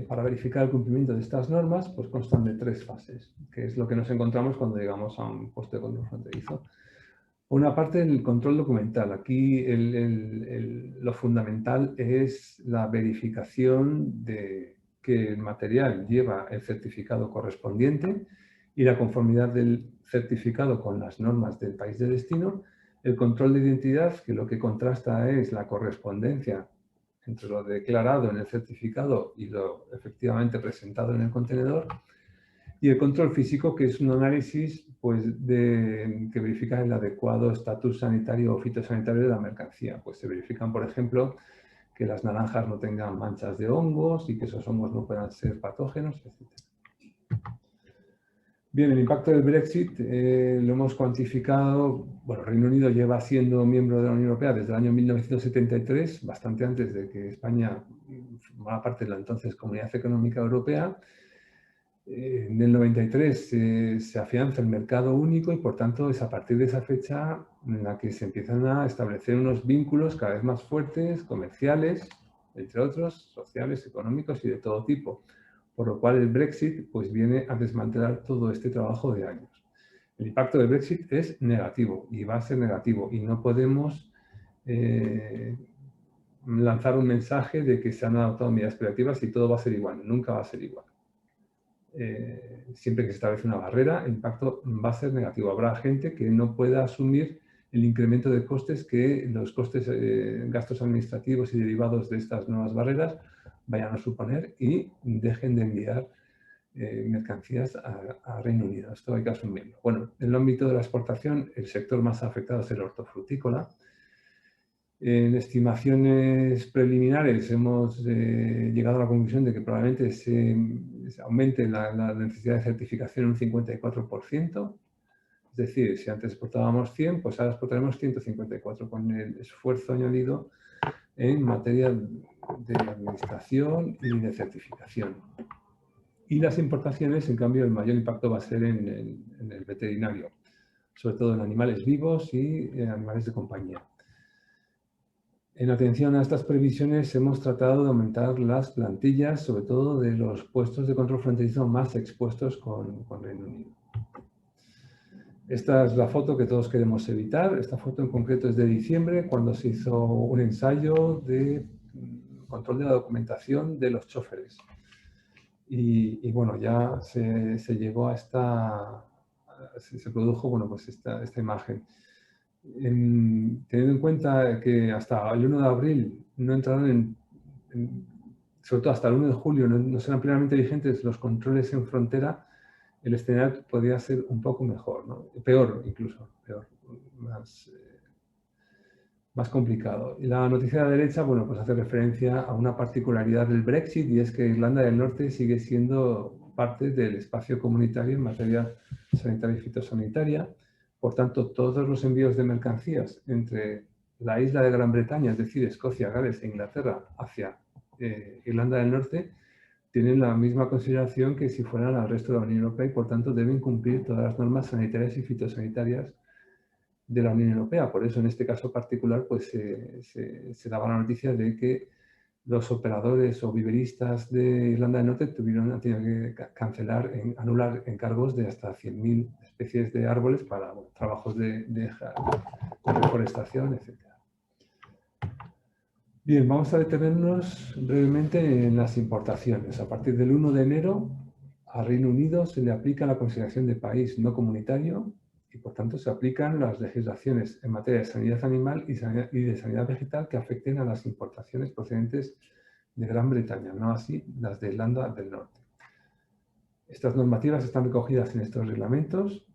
para verificar el cumplimiento de estas normas pues constan de 3 fases, que es lo que nos encontramos cuando llegamos a un puesto de control fronterizo. Por una parte, el control documental. Aquí lo fundamental es la verificación de que el material lleva el certificado correspondiente y la conformidad del certificado con las normas del país de destino. El control de identidad, que lo que contrasta es la correspondencia entre lo declarado en el certificado y lo efectivamente presentado en el contenedor. Y el control físico, que es un análisis pues, que verifica el adecuado estatus sanitario o fitosanitario de la mercancía. Pues se verifican, por ejemplo, que las naranjas no tengan manchas de hongos y que esos hongos no puedan ser patógenos, etc. Bien, el impacto del Brexit lo hemos cuantificado. Bueno, Reino Unido lleva siendo miembro de la Unión Europea desde el año 1973, bastante antes de que España formara parte de la entonces Comunidad Económica Europea. En el 93 se afianza el mercado único y, por tanto, es a partir de esa fecha en la que se empiezan a establecer unos vínculos cada vez más fuertes, comerciales, entre otros, sociales, económicos y de todo tipo. Por lo cual el Brexit pues, viene a desmantelar todo este trabajo de años. El impacto del Brexit es negativo y va a ser negativo y no podemos lanzar un mensaje de que se han adoptado medidas preventivas y todo va a ser igual. Nunca va a ser igual. Siempre que se establece una barrera, el impacto va a ser negativo. Habrá gente que no pueda asumir el incremento de costes que los costes, gastos administrativos y derivados de estas nuevas barreras vayan a suponer y dejen de enviar mercancías a Reino Unido. Esto hay que asumirlo. Bueno, en el ámbito de la exportación, el sector más afectado es el hortofrutícola. En estimaciones preliminares hemos llegado a la conclusión de que probablemente se aumente la necesidad de certificación un 54%. Es decir, si antes exportábamos 100, pues ahora exportaremos 154, con el esfuerzo añadido en materia de administración y de certificación. Y las importaciones, en cambio, el mayor impacto va a ser en el veterinario, sobre todo en animales vivos y en animales de compañía. En atención a estas previsiones hemos tratado de aumentar las plantillas, sobre todo de los puestos de control fronterizo más expuestos con Reino Unido. Esta es la foto que todos queremos evitar. Esta foto en concreto es de diciembre, cuando se hizo un ensayo de control de la documentación de los choferes. Y bueno, ya se llegó a se produjo bueno, pues esta imagen. Teniendo en cuenta que hasta el 1 de abril no entraron sobre todo hasta el 1 de julio no serán plenamente vigentes los controles en frontera, el escenario podría ser un poco mejor, ¿no? Peor incluso, peor, más complicado. Y la noticia de la derecha, bueno, pues hace referencia a una particularidad del Brexit, y es que Irlanda del Norte sigue siendo parte del espacio comunitario en materia sanitaria y fitosanitaria. Por tanto, todos los envíos de mercancías entre la isla de Gran Bretaña, es decir, Escocia, Gales e Inglaterra, hacia Irlanda del Norte, tienen la misma consideración que si fueran al resto de la Unión Europea y, por tanto, deben cumplir todas las normas sanitarias y fitosanitarias de la Unión Europea. Por eso, en este caso particular, pues se daba la noticia de que los operadores o viveristas de Irlanda del Norte han tenido que anular encargos de hasta 100.000 especies de árboles para trabajos de reforestación, etc. Bien, vamos a detenernos brevemente en las importaciones. A partir del 1 de enero, a Reino Unido se le aplica la consideración de país no comunitario y, por tanto, se aplican las legislaciones en materia de sanidad animal y de sanidad vegetal que afecten a las importaciones procedentes de Gran Bretaña, no así las de Irlanda del Norte. Estas normativas están recogidas en estos reglamentos,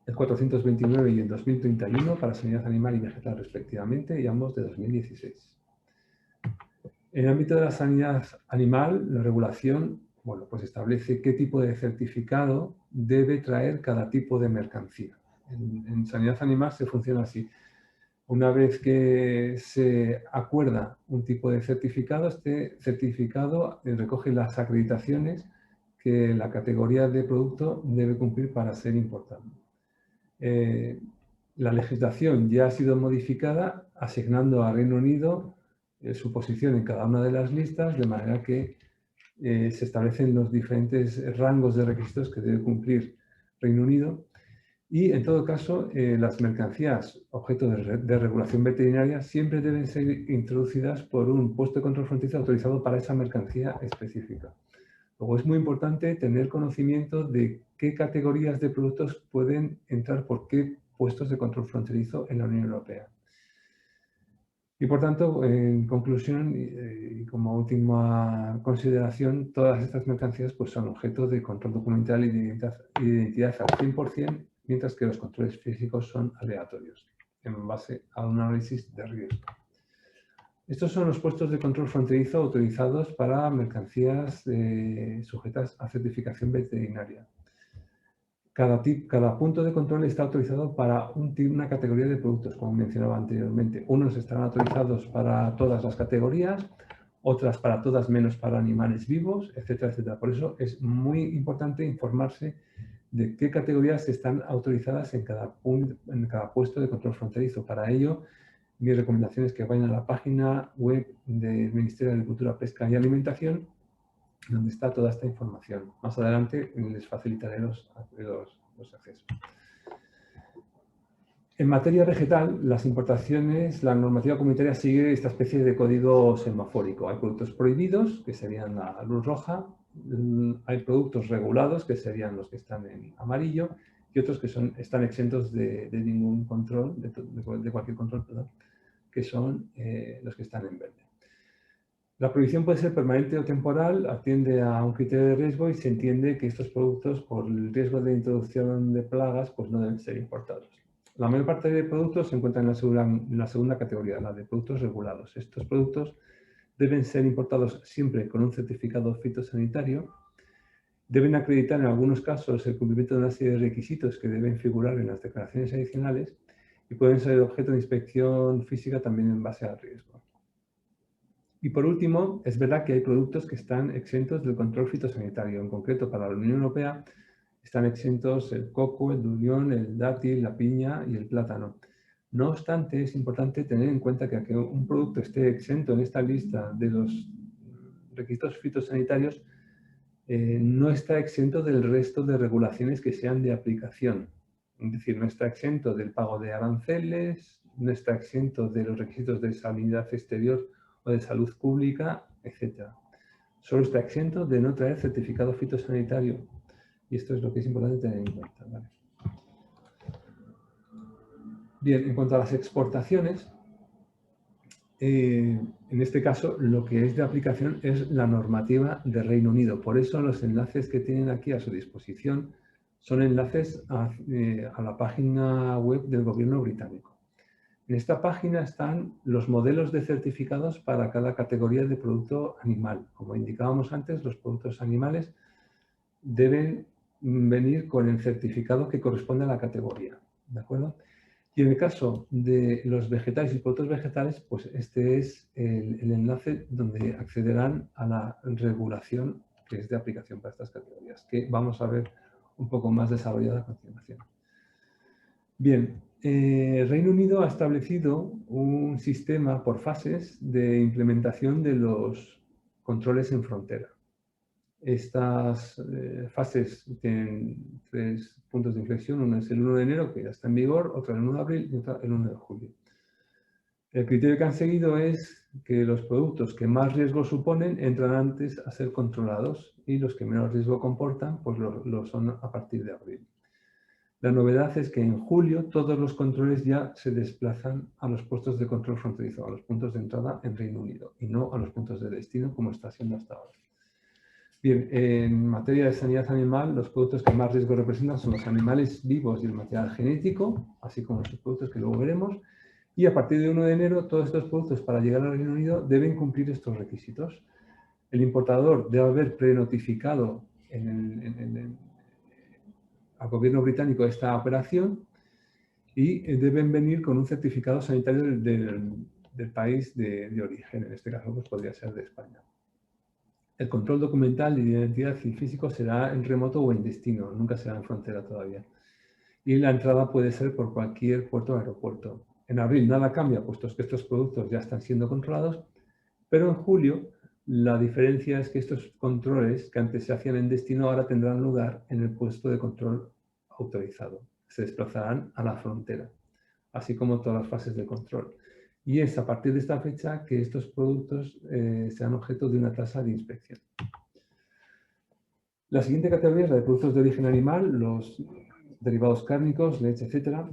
el 429 y el 2031 para sanidad animal y vegetal respectivamente, y ambos de 2016. En el ámbito de la sanidad animal, la regulación, bueno, pues establece qué tipo de certificado debe traer cada tipo de mercancía. En sanidad animal se funciona así. Una vez que se acuerda un tipo de certificado, este certificado recoge las acreditaciones que la categoría de producto debe cumplir para ser importado. La legislación ya ha sido modificada asignando a Reino Unido su posición en cada una de las listas, de manera que se establecen los diferentes rangos de requisitos que debe cumplir Reino Unido. Y, en todo caso, las mercancías objeto de regulación veterinaria siempre deben ser introducidas por un puesto de control fronterizo autorizado para esa mercancía específica. Luego, es muy importante tener conocimiento de qué categorías de productos pueden entrar por qué puestos de control fronterizo en la Unión Europea. Y por tanto, en conclusión y como última consideración, todas estas mercancías pues, son objeto de control documental y de identidad al 100%, mientras que los controles físicos son aleatorios, en base a un análisis de riesgo. Estos son los puestos de control fronterizo autorizados para mercancías sujetas a certificación veterinaria. Cada punto de control está autorizado para una categoría de productos, como mencionaba anteriormente. Unos estarán autorizados para todas las categorías, otras para todas menos para animales vivos, etcétera, etcétera. Por eso es muy importante informarse de qué categorías están autorizadas en cada puesto de control fronterizo. Para ello, mi recomendación es que vayan a la página web del Ministerio de Agricultura, Pesca y Alimentación, donde está toda esta información. Más adelante les facilitaré los accesos. En materia vegetal, las importaciones, la normativa comunitaria sigue esta especie de código semafórico. Hay productos prohibidos, que serían la luz roja, hay productos regulados, que serían los que están en amarillo, y otros que están exentos de ningún control, de cualquier control, perdón, que son los que están en verde. La prohibición puede ser permanente o temporal, atiende a un criterio de riesgo y se entiende que estos productos, por el riesgo de introducción de plagas, pues no deben ser importados. La mayor parte de productos se encuentran en la segunda categoría, la de productos regulados. Estos productos deben ser importados siempre con un certificado fitosanitario, deben acreditar en algunos casos el cumplimiento de una serie de requisitos que deben figurar en las declaraciones adicionales y pueden ser objeto de inspección física también en base al riesgo. Y por último, es verdad que hay productos que están exentos del control fitosanitario. En concreto, para la Unión Europea están exentos el coco, el durión, el dátil, la piña y el plátano. No obstante, es importante tener en cuenta que aunque un producto esté exento en esta lista de los requisitos fitosanitarios, no está exento del resto de regulaciones que sean de aplicación. Es decir, no está exento del pago de aranceles, no está exento de los requisitos de sanidad exterior o de salud pública, etc. Solo está exento de no traer certificado fitosanitario. Y esto es lo que es importante tener en cuenta. ¿Vale? Bien, en cuanto a las exportaciones, en este caso lo que es de aplicación es la normativa de Reino Unido. Por eso los enlaces que tienen aquí a su disposición son enlaces a la página web del gobierno británico. En esta página están los modelos de certificados para cada categoría de producto animal. Como indicábamos antes, los productos animales deben venir con el certificado que corresponde a la categoría. ¿De acuerdo? Y en el caso de los vegetales y productos vegetales, pues este es el enlace donde accederán a la regulación que es de aplicación para estas categorías, que vamos a ver un poco más desarrollada a continuación. Bien, Reino Unido ha establecido un sistema por fases de implementación de los controles en frontera. Estas fases tienen 3 puntos de inflexión. Uno es el 1 de enero, que ya está en vigor, otro el 1 de abril y otro el 1 de julio. El criterio que han seguido es que los productos que más riesgo suponen entran antes a ser controlados y los que menos riesgo comportan pues lo son a partir de abril. La novedad es que en julio todos los controles ya se desplazan a los puestos de control fronterizo, a los puntos de entrada en Reino Unido y no a los puntos de destino como está siendo hasta ahora. Bien, en materia de sanidad animal, los productos que más riesgo representan son los animales vivos y el material genético, así como los productos que luego veremos. Y a partir de 1 de enero, todos estos productos para llegar al Reino Unido deben cumplir estos requisitos. El importador debe haber prenotificado al gobierno británico esta operación y deben venir con un certificado sanitario del país de origen. En este caso, pues podría ser de España. El control documental de identidad y físico será en remoto o en destino, nunca será en frontera todavía. Y la entrada puede ser por cualquier puerto o aeropuerto. En abril nada cambia, puesto que estos productos ya están siendo controlados, pero en julio la diferencia es que estos controles que antes se hacían en destino ahora tendrán lugar en el puesto de control autorizado. Se desplazarán a la frontera, así como todas las fases de control. Y es a partir de esta fecha que estos productos sean objeto de una tasa de inspección. La siguiente categoría es la de productos de origen animal, los derivados cárnicos, leche, etc.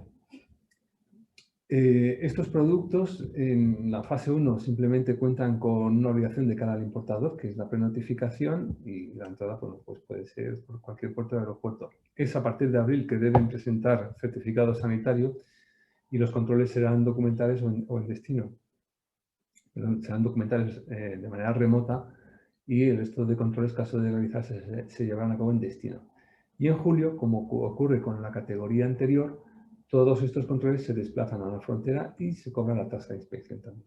Estos productos en la fase 1 simplemente cuentan con una obligación de cara al importador, que es la prenotificación, y la entrada bueno, pues puede ser por cualquier puerto del aeropuerto. Es a partir de abril que deben presentar certificado sanitario y los controles serán documentales o en destino. Perdón, serán documentales de manera remota y el resto de controles, caso de realizarse, se llevarán a cabo en destino. Y en julio, como ocurre con la categoría anterior, todos estos controles se desplazan a la frontera y se cobra la tasa de inspección también.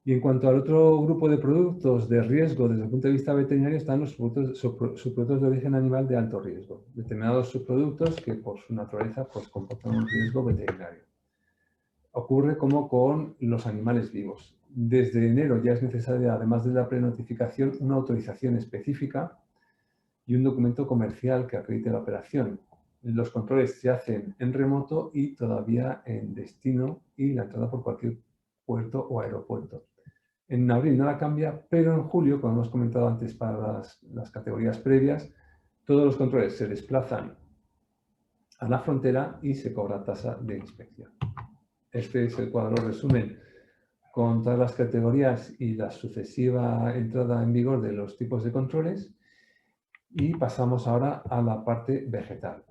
Y en cuanto al otro grupo de productos de riesgo desde el punto de vista veterinario, están los subproductos de origen animal de alto riesgo. Determinados subproductos que por su naturaleza pues, comportan un riesgo veterinario. Ocurre como con los animales vivos. Desde enero ya es necesaria, además de la prenotificación, una autorización específica y un documento comercial que acredite la operación. Los controles se hacen en remoto y todavía en destino y la entrada por cualquier puerto o aeropuerto. En abril nada cambia, pero en julio, como hemos comentado antes para las categorías previas, todos los controles se desplazan a la frontera y se cobra tasa de inspección. Este es el cuadro resumen con todas las categorías y la sucesiva entrada en vigor de los tipos de controles. Y pasamos ahora a la parte vegetal.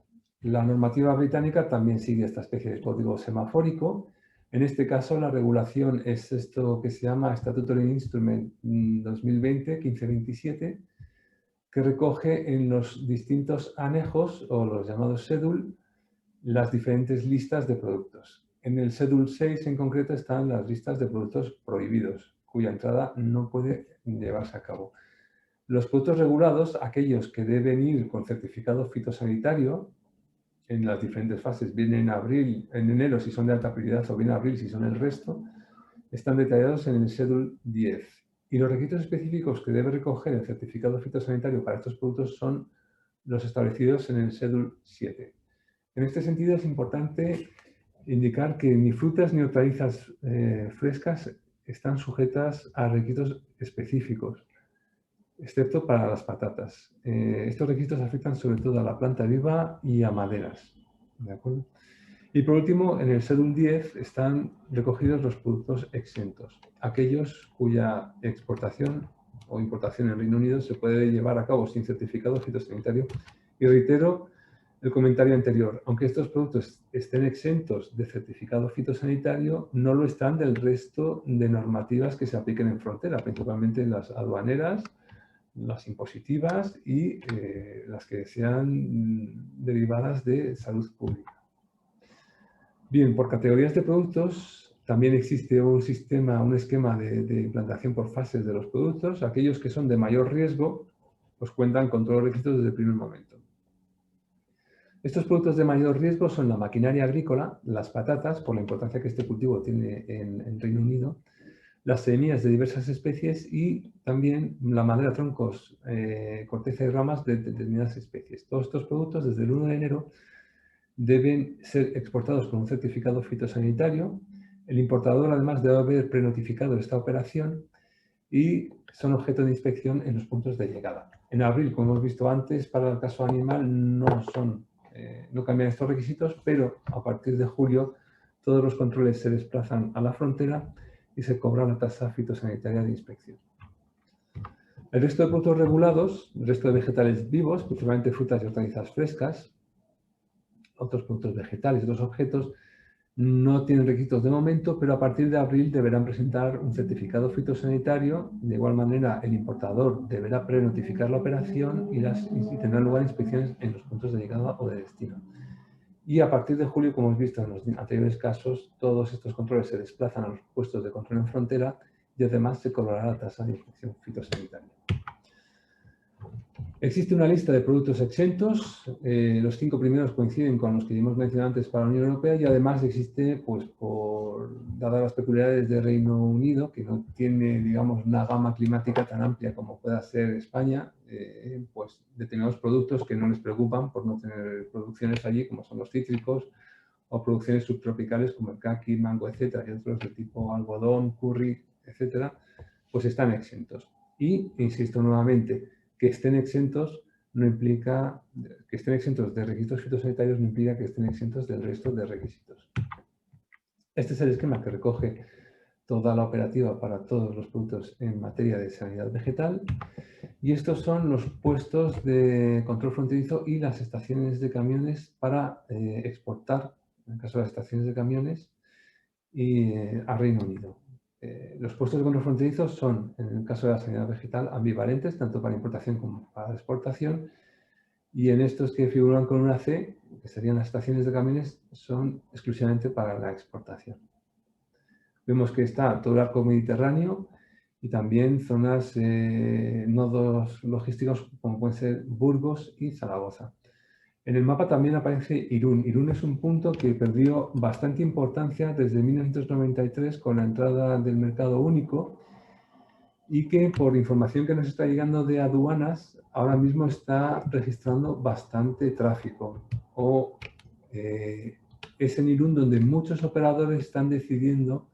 La normativa británica también sigue esta especie de código semafórico. En este caso, la regulación es esto que se llama Statutory Instrument 2020-1527, que recoge en los distintos anejos, o los llamados schedule, las diferentes listas de productos. En el Schedule 6 en concreto están las listas de productos prohibidos, cuya entrada no puede llevarse a cabo. Los productos regulados, aquellos que deben ir con certificado fitosanitario en las diferentes fases, bien en enero si son de alta prioridad o bien en abril si son el resto, están detallados en el Schedule 10. Y los requisitos específicos que debe recoger el certificado fitosanitario para estos productos son los establecidos en el Schedule 7. En este sentido es importante indicar que ni frutas ni hortalizas frescas están sujetas a requisitos específicos, excepto para las patatas. Estos requisitos afectan sobre todo a la planta viva y a maderas. ¿De acuerdo? Y por último, en el Schedule 10 están recogidos los productos exentos, aquellos cuya exportación o importación en Reino Unido se puede llevar a cabo sin certificado fitosanitario. Y reitero el comentario anterior, aunque estos productos estén exentos de certificado fitosanitario, no lo están del resto de normativas que se apliquen en frontera, principalmente las aduaneras, las impositivas y las que sean derivadas de salud pública. Bien, por categorías de productos también existe un esquema de implantación por fases de los productos. Aquellos que son de mayor riesgo pues cuentan con todos los requisitos desde el primer momento. Estos productos de mayor riesgo son la maquinaria agrícola, las patatas, por la importancia que este cultivo tiene en Reino Unido, las semillas de diversas especies y también la madera, troncos, corteza y ramas de determinadas especies. Todos estos productos, desde el 1 de enero, deben ser exportados con un certificado fitosanitario. El importador, además, debe haber prenotificado esta operación y son objeto de inspección en los puntos de llegada. En abril, como hemos visto antes, para el caso animal no cambian estos requisitos, pero a partir de julio todos los controles se desplazan a la frontera y se cobra la tasa fitosanitaria de inspección. El resto de productos regulados, el resto de vegetales vivos, principalmente frutas y hortalizas frescas, otros productos vegetales, otros objetos, no tienen requisitos de momento, pero a partir de abril deberán presentar un certificado fitosanitario. De igual manera, el importador deberá prenotificar la operación y tendrán lugar inspecciones en los puntos de llegada o de destino. Y a partir de julio, como hemos visto en los anteriores casos, todos estos controles se desplazan a los puestos de control en frontera y además se cobrará la tasa de inspección fitosanitaria. Existe una lista de productos exentos, los 5 primeros coinciden con los que hemos mencionado antes para la Unión Europea y además existe, pues dadas las peculiaridades del Reino Unido, que no tiene, digamos, una gama climática tan amplia como pueda ser España, pues determinados productos que no les preocupan por no tener producciones allí, como son los cítricos, o producciones subtropicales como el caqui, mango, etcétera, y otros de tipo algodón, curry, etcétera, pues están exentos. Y, insisto nuevamente, que estén exentos no implica que estén exentos de requisitos fitosanitarios, no implica que estén exentos del resto de requisitos. Este es el esquema que recoge toda la operativa para todos los productos en materia de sanidad vegetal. Y estos son los puestos de control fronterizo y las estaciones de camiones para exportar, en el caso de las estaciones de camiones, y a Reino Unido. Los puestos de control fronterizo son, en el caso de la sanidad vegetal, ambivalentes, tanto para importación como para exportación, y en estos que figuran con una C, que serían las estaciones de camiones, son exclusivamente para la exportación. Vemos que está todo el arco mediterráneo y también zonas, nodos logísticos como pueden ser Burgos y Zaragoza. En el mapa también aparece Irún. Irún es un punto que perdió bastante importancia desde 1993 con la entrada del mercado único y que por información que nos está llegando de aduanas ahora mismo está registrando bastante tráfico. Es en Irún donde muchos operadores están decidiendo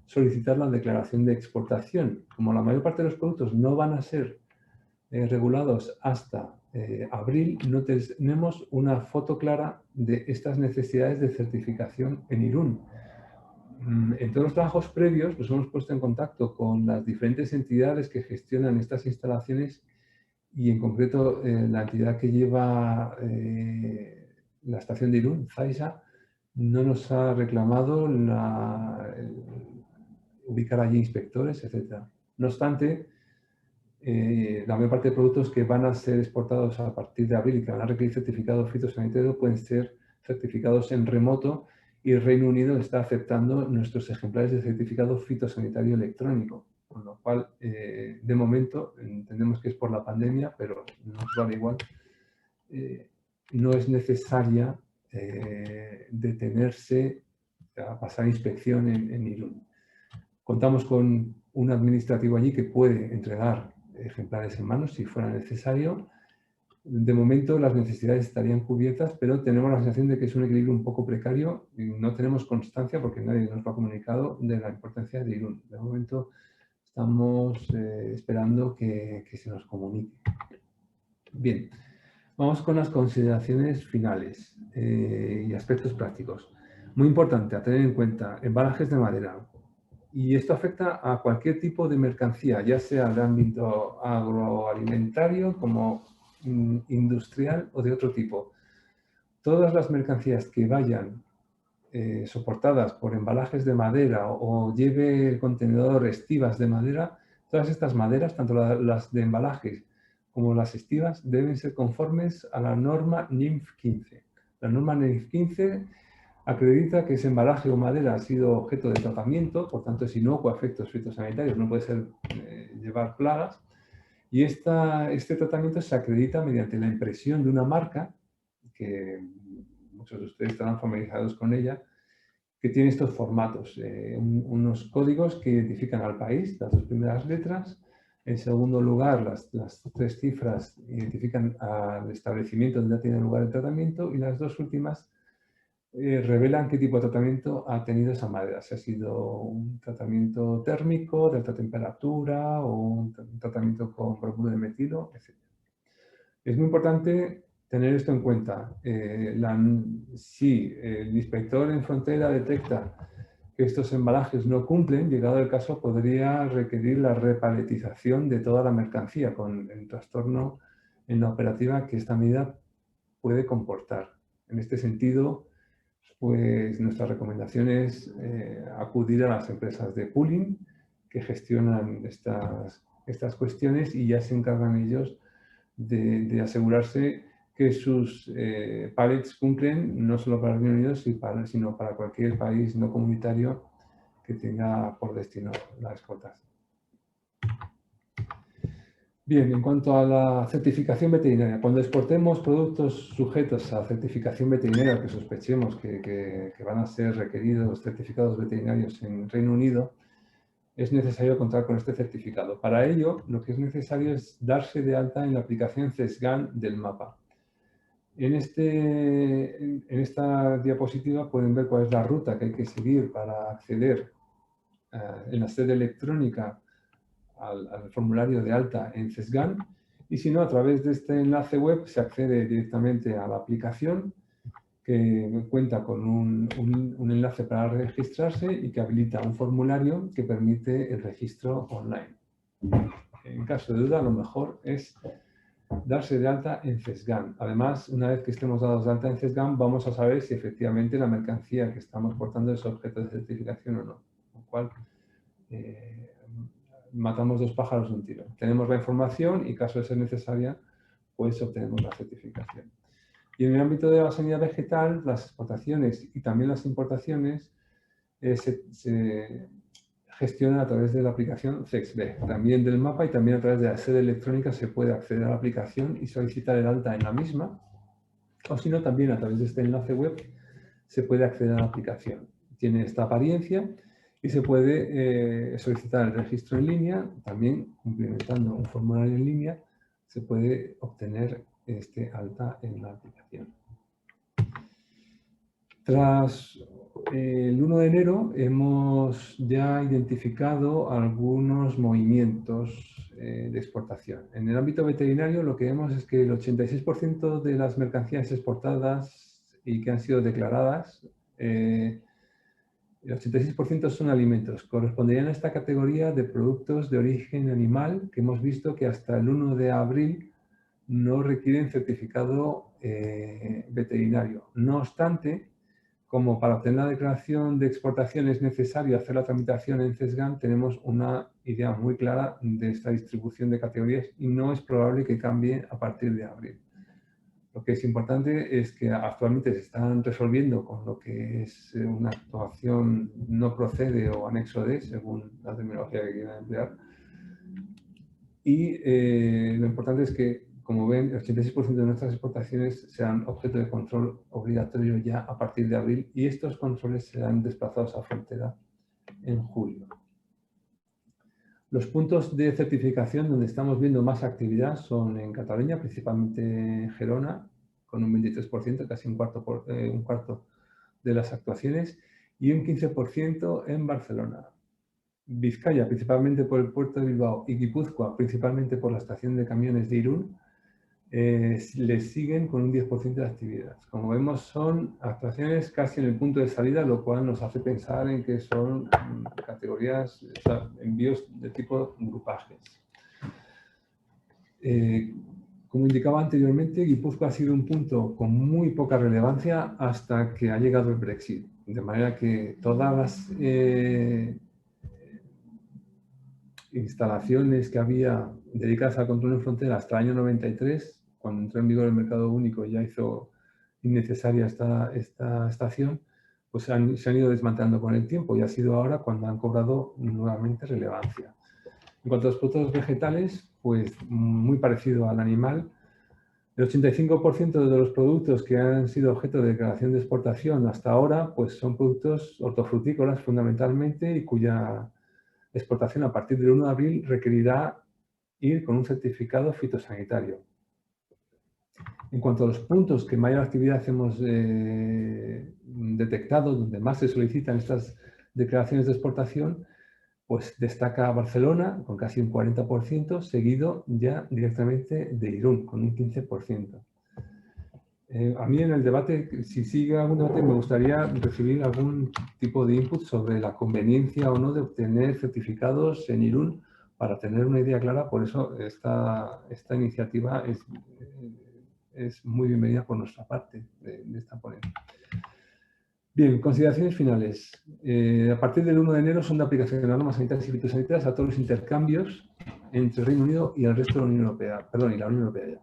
solicitar la declaración de exportación. Como la mayor parte de los productos no van a ser regulados hasta abril, no tenemos una foto clara de estas necesidades de certificación en Irún. En todos los trabajos previos nos hemos puesto en contacto con las diferentes entidades que gestionan estas instalaciones y en concreto la entidad que lleva la estación de Irún, Zaisa, no nos ha reclamado ubicar allí inspectores, etc. No obstante, la mayor parte de productos que van a ser exportados a partir de abril y que van a requerir certificado fitosanitario pueden ser certificados en remoto y el Reino Unido está aceptando nuestros ejemplares de certificado fitosanitario electrónico, con lo cual, de momento, entendemos que es por la pandemia, pero nos vale igual, no es necesaria detenerse a pasar inspección en Irún. Contamos con un administrativo allí que puede entregar ejemplares en manos si fuera necesario. De momento las necesidades estarían cubiertas, pero tenemos la sensación de que es un equilibrio un poco precario y no tenemos constancia, porque nadie nos lo ha comunicado, de la importancia de Irún. De momento estamos esperando que se nos comunique. Bien, vamos con las consideraciones finales y aspectos prácticos. Muy importante a tener en cuenta, embalajes de madera. Y esto afecta a cualquier tipo de mercancía, ya sea de ámbito agroalimentario como industrial o de otro tipo. Todas las mercancías que vayan soportadas por embalajes de madera o lleve el contenedor estivas de madera, todas estas maderas, tanto las de embalajes como las estivas, deben ser conformes a la norma NIMF 15. La norma NIMF 15 acredita que ese embalaje o madera ha sido objeto de tratamiento, por tanto es inocuo a efectos fitosanitarios, no puede ser llevar plagas, y este tratamiento se acredita mediante la impresión de una marca, que muchos de ustedes estarán familiarizados con ella, que tiene estos formatos, unos códigos que identifican al país, las dos primeras letras. En segundo lugar, las tres cifras identifican al establecimiento donde ha tenido lugar el tratamiento, y las dos últimas revelan qué tipo de tratamiento ha tenido esa madera, si ha sido un tratamiento térmico, de alta temperatura o un tratamiento con bromuro de metilo, etc. Es muy importante tener esto en cuenta. Si el inspector en frontera detecta que estos embalajes no cumplen, llegado el caso, podría requerir la repaletización de toda la mercancía con el trastorno en la operativa que esta medida puede comportar. En este sentido, pues nuestra recomendación es acudir a las empresas de pooling que gestionan estas cuestiones y ya se encargan ellos de asegurarse que sus pallets cumplen no solo para el Reino Unido, sino para cualquier país no comunitario que tenga por destino la exportación. Bien, en cuanto a la certificación veterinaria, cuando exportemos productos sujetos a certificación veterinaria, que sospechemos que van a ser requeridos certificados veterinarios en Reino Unido, es necesario contar con este certificado. Para ello, lo que es necesario es darse de alta en la aplicación CESGAN del mapa. En esta diapositiva pueden ver cuál es la ruta que hay que seguir para acceder en la sede electrónica al formulario de alta en CESGAN, y si no, a través de este enlace web se accede directamente a la aplicación que cuenta con un enlace para registrarse y que habilita un formulario que permite el registro online. En caso de duda, lo mejor es darse de alta en CESGAN. Además, una vez que estemos dados de alta en CESGAN, vamos a saber si efectivamente la mercancía que estamos portando es objeto de certificación o no. Con lo cual, matamos dos pájaros de un tiro. Tenemos la información y, caso de ser necesaria, pues obtenemos la certificación. Y en el ámbito de la sanidad vegetal, las exportaciones y también las importaciones se gestionan a través de la aplicación CEXB, también del mapa y también a través de la sede electrónica se puede acceder a la aplicación y solicitar el alta en la misma, o si no, también a través de este enlace web se puede acceder a la aplicación. Tiene esta apariencia y se puede solicitar el registro en línea, también cumplimentando un formulario en línea, se puede obtener este alta en la aplicación. Tras el 1 de enero hemos ya identificado algunos movimientos de exportación. En el ámbito veterinario lo que vemos es que el 86% de las mercancías exportadas y que han sido declaradas, el 86% son alimentos. Corresponderían a esta categoría de productos de origen animal que hemos visto que hasta el 1 de abril no requieren certificado veterinario. No obstante, como para obtener la declaración de exportación es necesario hacer la tramitación en CESGAN, tenemos una idea muy clara de esta distribución de categorías y no es probable que cambie a partir de abril. Lo que es importante es que actualmente se están resolviendo con lo que es una actuación no procede o anexo de, según la terminología que quieran emplear. Y lo importante es que, como ven, el 86% de nuestras exportaciones serán objeto de control obligatorio ya a partir de abril y estos controles serán desplazados a frontera en julio. Los puntos de certificación donde estamos viendo más actividad son en Cataluña, principalmente en Gerona, con un 23%, casi un cuarto de las actuaciones, y un 15% en Barcelona. Vizcaya, principalmente por el puerto de Bilbao, y Guipúzcoa, principalmente por la estación de camiones de Irún, les siguen con un 10% de actividad. Como vemos, son actuaciones casi en el punto de salida, lo cual nos hace pensar en que son categorías, o sea, envíos de tipo grupajes. Como indicaba anteriormente, Guipúzcoa ha sido un punto con muy poca relevancia hasta que ha llegado el Brexit. De manera que todas las instalaciones que había dedicadas al control en frontera hasta el año 93, cuando entró en vigor el mercado único y ya hizo innecesaria esta estación, pues se han ido desmantelando con el tiempo y ha sido ahora cuando han cobrado nuevamente relevancia. En cuanto a los productos vegetales, pues muy parecido al animal. El 85% de los productos que han sido objeto de declaración de exportación hasta ahora pues son productos hortofrutícolas fundamentalmente y cuya exportación a partir del 1 de abril requerirá ir con un certificado fitosanitario. En cuanto a los puntos que mayor actividad hemos detectado, donde más se solicitan estas declaraciones de exportación, pues destaca Barcelona con casi un 40%, seguido ya directamente de Irún con un 15%. A mí en el debate, si sigue algún debate, me gustaría recibir algún tipo de input sobre la conveniencia o no de obtener certificados en Irún para tener una idea clara. Por eso esta iniciativa es muy bienvenida por nuestra parte de esta ponencia. Bien, consideraciones finales. A partir del 1 de enero son de aplicación de normas sanitarias y fitosanitarias a todos los intercambios entre Reino Unido y el resto de la Unión Europea, perdón, y la Unión Europea ya.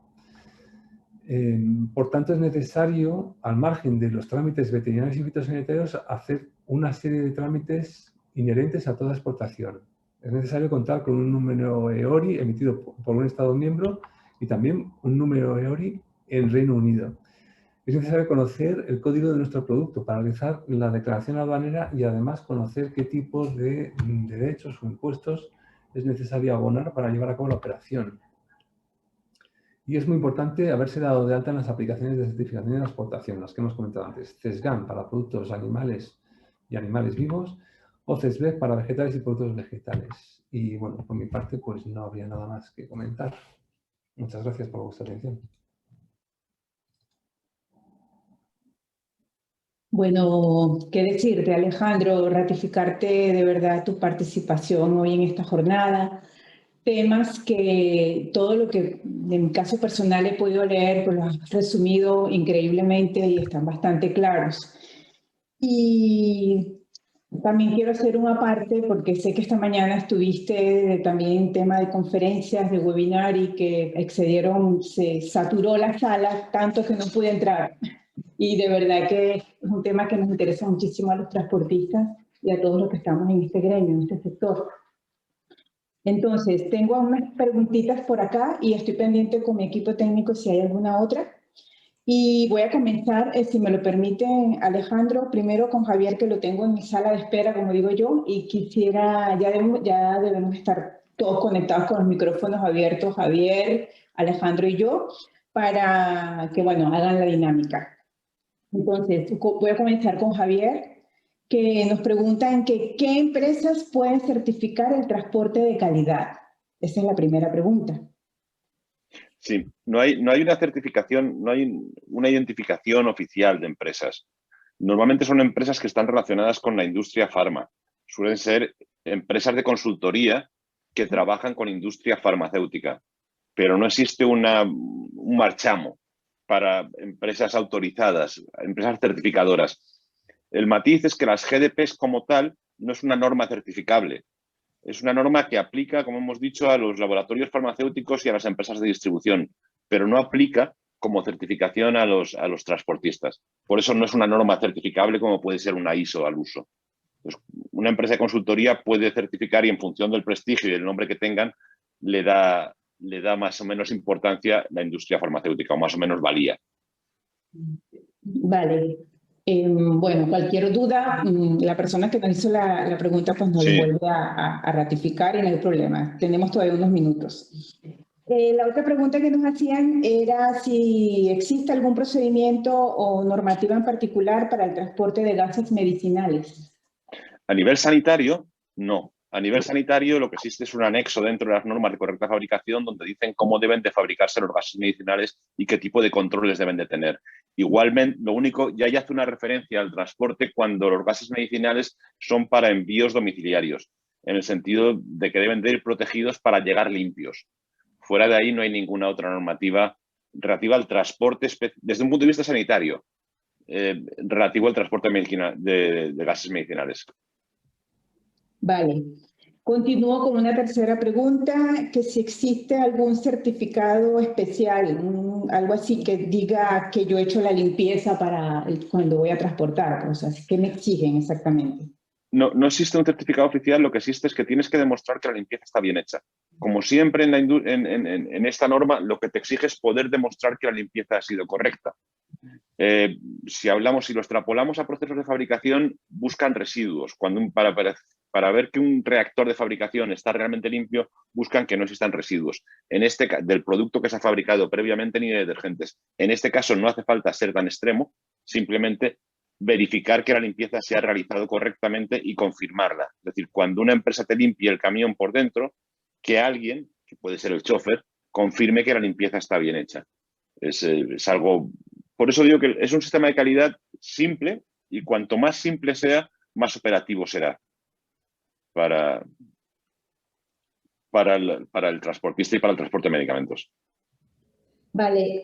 Por tanto, es necesario, al margen de los trámites veterinarios y fitosanitarios, hacer una serie de trámites inherentes a toda exportación. Es necesario contar con un número EORI emitido por un Estado miembro y también un número EORI en Reino Unido. Es necesario conocer el código de nuestro producto para realizar la declaración aduanera y además conocer qué tipo de derechos o impuestos es necesario abonar para llevar a cabo la operación. Y es muy importante haberse dado de alta en las aplicaciones de certificación de la exportación, las que hemos comentado antes. CESGAN para productos animales y animales vivos, o CESBEC para vegetales y productos vegetales. Y bueno, por mi parte, pues no habría nada más que comentar. Muchas gracias por vuestra atención. Bueno, qué decirte, Alejandro, ratificarte de verdad tu participación hoy en esta jornada. Temas que todo lo que en mi caso personal he podido leer, pues lo has resumido increíblemente y están bastante claros. Y también quiero hacer una parte porque sé que esta mañana estuviste también en tema de conferencias, de webinar y que excedieron, se saturó la sala tanto que no pude entrar. Y de verdad que es un tema que nos interesa muchísimo a los transportistas y a todos los que estamos en este gremio, en este sector. Entonces, tengo unas preguntitas por acá y estoy pendiente con mi equipo técnico si hay alguna otra. Y voy a comenzar, si me lo permite, Alejandro, primero con Javier, que lo tengo en mi sala de espera, como digo yo, y quisiera, ya debemos estar todos conectados con los micrófonos abiertos, Javier, Alejandro y yo, para que, bueno, hagan la dinámica. Entonces, voy a comenzar con Javier, que nos pregunta en qué empresas pueden certificar el transporte de calidad. Esa es la primera pregunta. Sí, no hay una certificación, no hay una identificación oficial de empresas. Normalmente son empresas que están relacionadas con la industria farma. Suelen ser empresas de consultoría que trabajan con industria farmacéutica, pero no existe un marchamo para empresas autorizadas, empresas certificadoras. El matiz es que las GDPs como tal no es una norma certificable. Es una norma que aplica, como hemos dicho, a los laboratorios farmacéuticos y a las empresas de distribución, pero no aplica como certificación a los transportistas. Por eso no es una norma certificable como puede ser una ISO al uso. Entonces, una empresa de consultoría puede certificar y en función del prestigio y del nombre que tengan, le da más o menos importancia la industria farmacéutica o más o menos valía. Vale. Bueno, cualquier duda, la persona que nos hizo la pregunta pues nos lo vuelve a ratificar y no hay problema. Tenemos todavía unos minutos. La otra pregunta que nos hacían era si existe algún procedimiento o normativa en particular para el transporte de gases medicinales. A nivel sanitario, no. A nivel sanitario lo que existe es un anexo dentro de las normas de correcta fabricación donde dicen cómo deben de fabricarse los gases medicinales y qué tipo de controles deben de tener. Igualmente, lo único, ya hace una referencia al transporte cuando los gases medicinales son para envíos domiciliarios, en el sentido de que deben de ir protegidos para llegar limpios. Fuera de ahí no hay ninguna otra normativa relativa al transporte, desde un punto de vista sanitario, relativo al transporte de gases medicinales. Vale. Continúo con una tercera pregunta, que si existe algún certificado especial, algo así que diga que yo he hecho la limpieza para cuando voy a transportar, o sea, ¿qué me exigen exactamente? No existe un certificado oficial, lo que existe es que tienes que demostrar que la limpieza está bien hecha. Como siempre en esta norma, lo que te exige es poder demostrar que la limpieza ha sido correcta. Si lo extrapolamos a procesos de fabricación, buscan residuos. Para ver que un reactor de fabricación está realmente limpio, buscan que no existan residuos. Del producto que se ha fabricado previamente ni de detergentes. En este caso no hace falta ser tan extremo, simplemente verificar que la limpieza se ha realizado correctamente y confirmarla. Es decir, cuando una empresa te limpie el camión por dentro, que alguien, que puede ser el chofer, confirme que la limpieza está bien hecha. Es algo... Por eso digo que es un sistema de calidad simple y cuanto más simple sea, más operativo será para el transportista y para el transporte de medicamentos. Vale.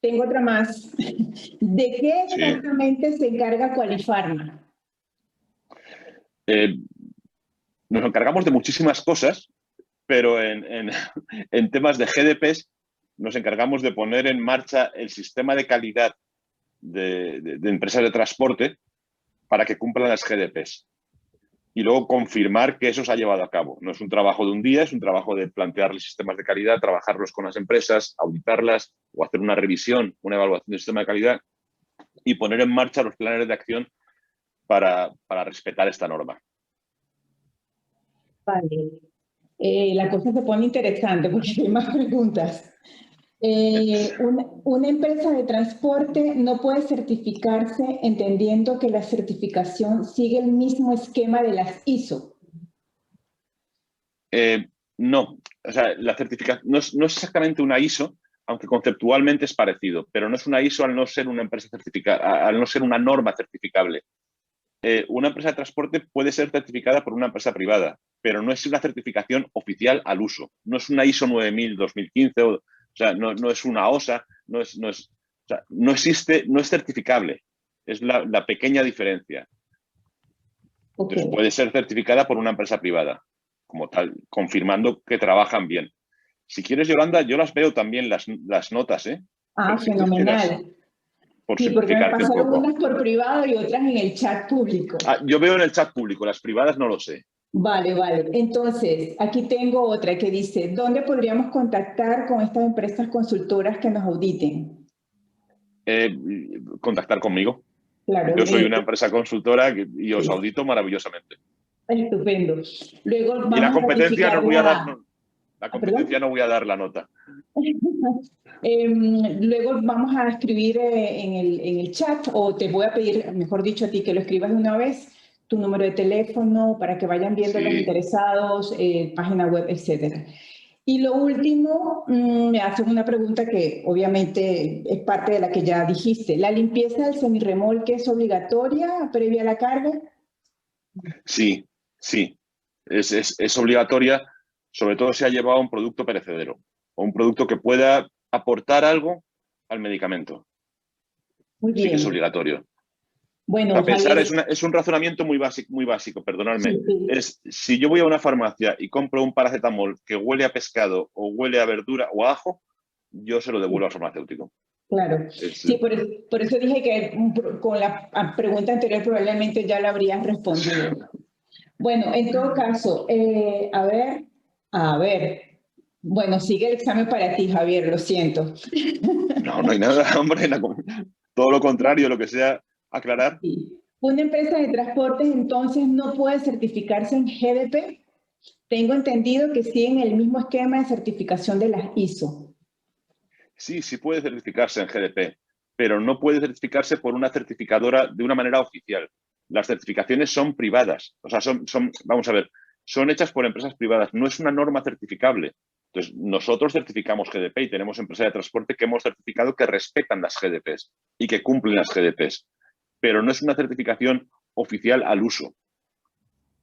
Tengo otra más. ¿De qué exactamente se encarga Qualifarma? Nos encargamos de muchísimas cosas, pero en temas de GDPs nos encargamos de poner en marcha el sistema de calidad de empresas de transporte para que cumplan las GDPs. Y luego confirmar que eso se ha llevado a cabo. No es un trabajo de un día, es un trabajo de plantearles sistemas de calidad, trabajarlos con las empresas, auditarlas o hacer una revisión, una evaluación del sistema de calidad y poner en marcha los planes de acción para respetar esta norma. Vale. La cosa se pone interesante porque hay más preguntas. Una empresa de transporte no puede certificarse entendiendo que la certificación sigue el mismo esquema de las ISO. No, o sea, la certificación no es exactamente una ISO, aunque conceptualmente es parecido, pero no es una ISO al no ser una empresa certificada, al no ser una norma certificable. Una empresa de transporte puede ser certificada por una empresa privada, pero no es una certificación oficial al uso. No es una ISO 9000 2015, o sea, no es una OSA, o sea, no existe, no es certificable. Es la pequeña diferencia. Okay. Entonces, puede ser certificada por una empresa privada, como tal, confirmando que trabajan bien. Si quieres, Yolanda, yo las veo también las notas, ¿eh? Ah, Si quisieras, fenomenal. por Sí, porque me simplificarte un pasaron poco. unas por privado y otras en el chat público. Yo veo en el chat público, las privadas no lo sé. Vale, vale. Entonces, aquí tengo otra que dice, ¿dónde podríamos contactar con estas empresas consultoras que nos auditen? Contactar conmigo. Claro, Yo soy una empresa consultora y os sí, audito maravillosamente. estupendo. Luego Y la vamos a competencia verificar no voy a dar, la competencia ¿Perdón? no voy a dar la nota. Luego vamos a escribir en el chat, o te voy a pedir, mejor dicho, a ti que lo escribas de una vez, tu número de teléfono para que vayan viendo los Sí, interesados, página web, etcétera. Y lo último, me hacen una pregunta que obviamente es parte de la que ya dijiste. ¿La limpieza del semirremolque es obligatoria previa a la carga? sí, sí. Es obligatoria, sobre todo si ha llevado un producto perecedero o un producto que pueda aportar algo al medicamento. Muy Sí que es bien. obligatorio. O Bueno, sea, pensar Javier, es un razonamiento muy básico, perdonadme. sí, sí. Es si yo voy a una farmacia y compro un paracetamol que huele a pescado o huele a verdura o a ajo, yo se lo devuelvo al farmacéutico. Claro, sí, por eso dije que con la pregunta anterior probablemente ya la habrías respondido. Bueno, en todo caso, a ver, bueno, sigue el examen para ti, Javier, lo siento. No, no hay nada, hombre, todo lo contrario, lo que sea aclarar. Sí. Una empresa de transportes entonces no puede certificarse en GDP. Tengo entendido que siguen el mismo esquema de certificación de las ISO. Sí, sí puede certificarse en GDP, pero no puede certificarse por una certificadora de una manera oficial. Las certificaciones son privadas, o sea, vamos a ver, son hechas por empresas privadas, no es una norma certificable. Entonces, nosotros certificamos GDP y tenemos empresas de transporte que hemos certificado que respetan las GDPs y que cumplen las GDPs, pero no es una certificación oficial al uso.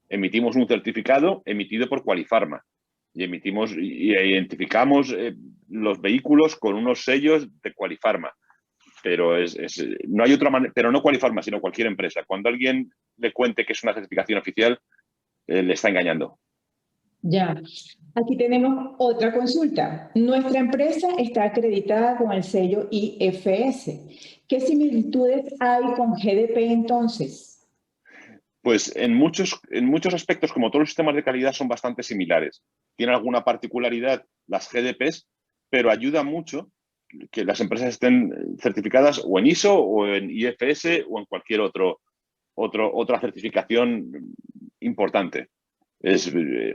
Emitimos un certificado emitido por Qualifarma y identificamos los vehículos con unos sellos de Qualifarma. Pero no hay otra manera, pero no Qualifarma, sino cualquier empresa. Cuando alguien le cuente que es una certificación oficial, le está engañando. Ya, aquí tenemos otra consulta. Nuestra empresa está acreditada con el sello IFS. ¿Qué similitudes hay con GDP entonces? Pues en muchos aspectos, como todos los sistemas de calidad, son bastante similares. Tienen alguna particularidad las GDPs, pero ayuda mucho que las empresas estén certificadas o en ISO o en IFS o en cualquier otra certificación importante.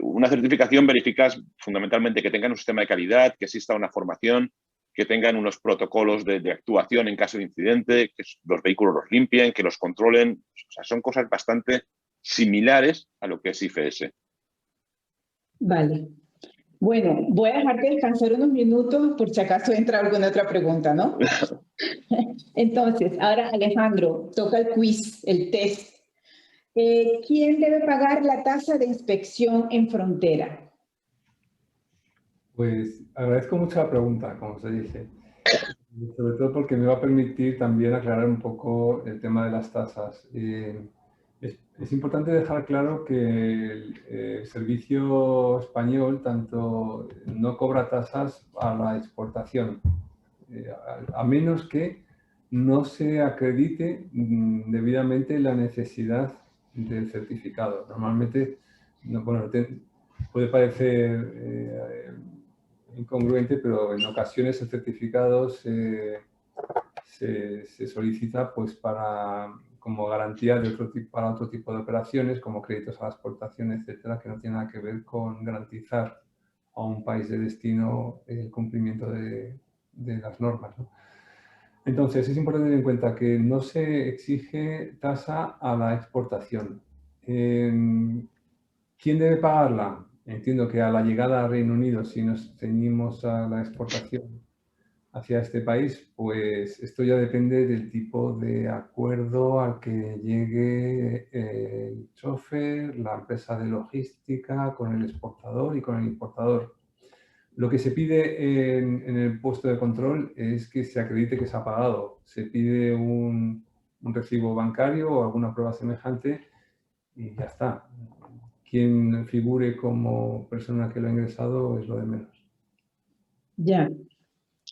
Una certificación verificas fundamentalmente que tengan un sistema de calidad, que exista una formación, que tengan unos protocolos de actuación en caso de incidente, que los vehículos los limpien, que los controlen. O sea, son cosas bastante similares a lo que es IFS. Vale. Bueno, voy a dejarte descansar unos minutos por si acaso entra alguna otra pregunta, ¿no? Entonces, ahora Alejandro, toca el quiz, el test. ¿Quién debe pagar la tasa de inspección en frontera? Pues agradezco mucho la pregunta, como se dice, sobre todo porque me va a permitir también aclarar un poco el tema de las tasas. Es importante dejar claro que el servicio español tanto no cobra tasas a la exportación, a menos que no se acredite debidamente la necesidad del certificado. Normalmente, bueno, puede parecer incongruente, pero en ocasiones el certificado se solicita pues como garantía de para otro tipo de operaciones, como créditos a la exportación, etcétera, que no tiene nada que ver con garantizar a un país de destino el cumplimiento de las normas, ¿no? Entonces, es importante tener en cuenta que no se exige tasa a la exportación. ¿Quién debe pagarla? Entiendo que a la llegada al Reino Unido, si nos ceñimos a la exportación, hacia este país, pues esto ya depende del tipo de acuerdo al que llegue el chofer, la empresa de logística, con el exportador y con el importador. Lo que se pide en el puesto de control es que se acredite que se ha pagado. Se pide un recibo bancario o alguna prueba semejante y ya está. Quien figure como persona que lo ha ingresado es lo de menos. Ya.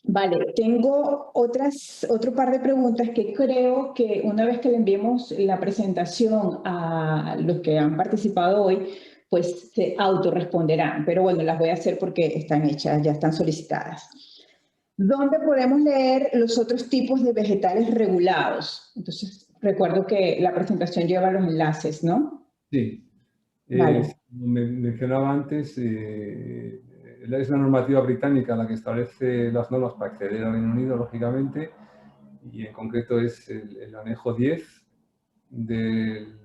Vale, tengo otro par de preguntas que creo que una vez que le enviemos la presentación a los que han participado hoy, pues se autorresponderán. Pero bueno, las voy a hacer porque están hechas, ya están solicitadas. ¿Dónde podemos leer los otros tipos de vegetales regulados? Entonces, recuerdo que la presentación lleva los enlaces, ¿no? Sí. Vale. Como mencionaba antes, es la normativa británica la que establece las normas para acceder al Reino Unido, lógicamente, y en concreto es el anejo 10 del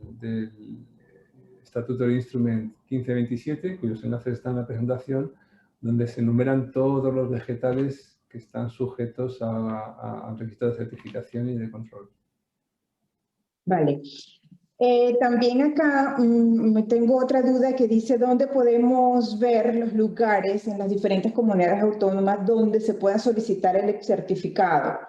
Statutory Instrument 1527, cuyos enlaces están en la presentación, donde se enumeran todos los vegetales que están sujetos al registro de certificación y de control. Vale. También acá tengo otra duda que dice dónde podemos ver los lugares en las diferentes comunidades autónomas donde se pueda solicitar el certificado.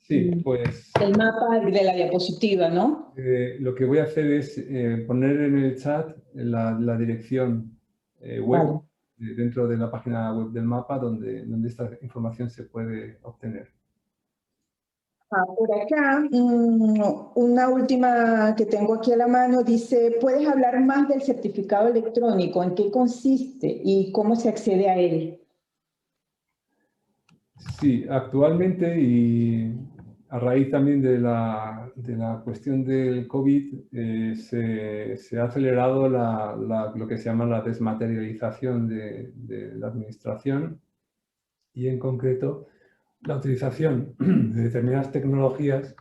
Sí, pues El mapa de la diapositiva, ¿no? lo que voy a hacer es poner en el chat la dirección web Vale. dentro de la página web del mapa donde esta información se puede obtener. Por acá, una última que tengo aquí a la mano dice, ¿puedes hablar más del certificado electrónico? ¿En qué consiste y cómo se accede a él? Sí, actualmente y a raíz también de la cuestión del COVID, se ha acelerado lo que se llama la desmaterialización de la administración y en concreto la utilización de determinadas tecnologías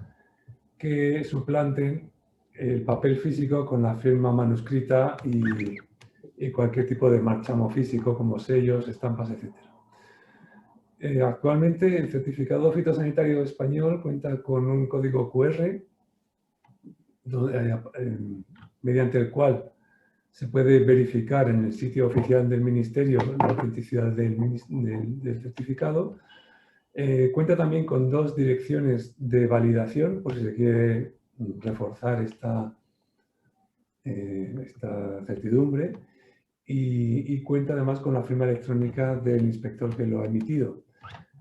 que suplanten el papel físico con la firma manuscrita y cualquier tipo de marchamo físico como sellos, estampas, etc. Actualmente el certificado fitosanitario español cuenta con un código QR mediante el cual se puede verificar en el sitio oficial del Ministerio la autenticidad del certificado. Cuenta también con 2 direcciones de validación, por si se quiere reforzar esta certidumbre, y cuenta además con la firma electrónica del inspector que lo ha emitido.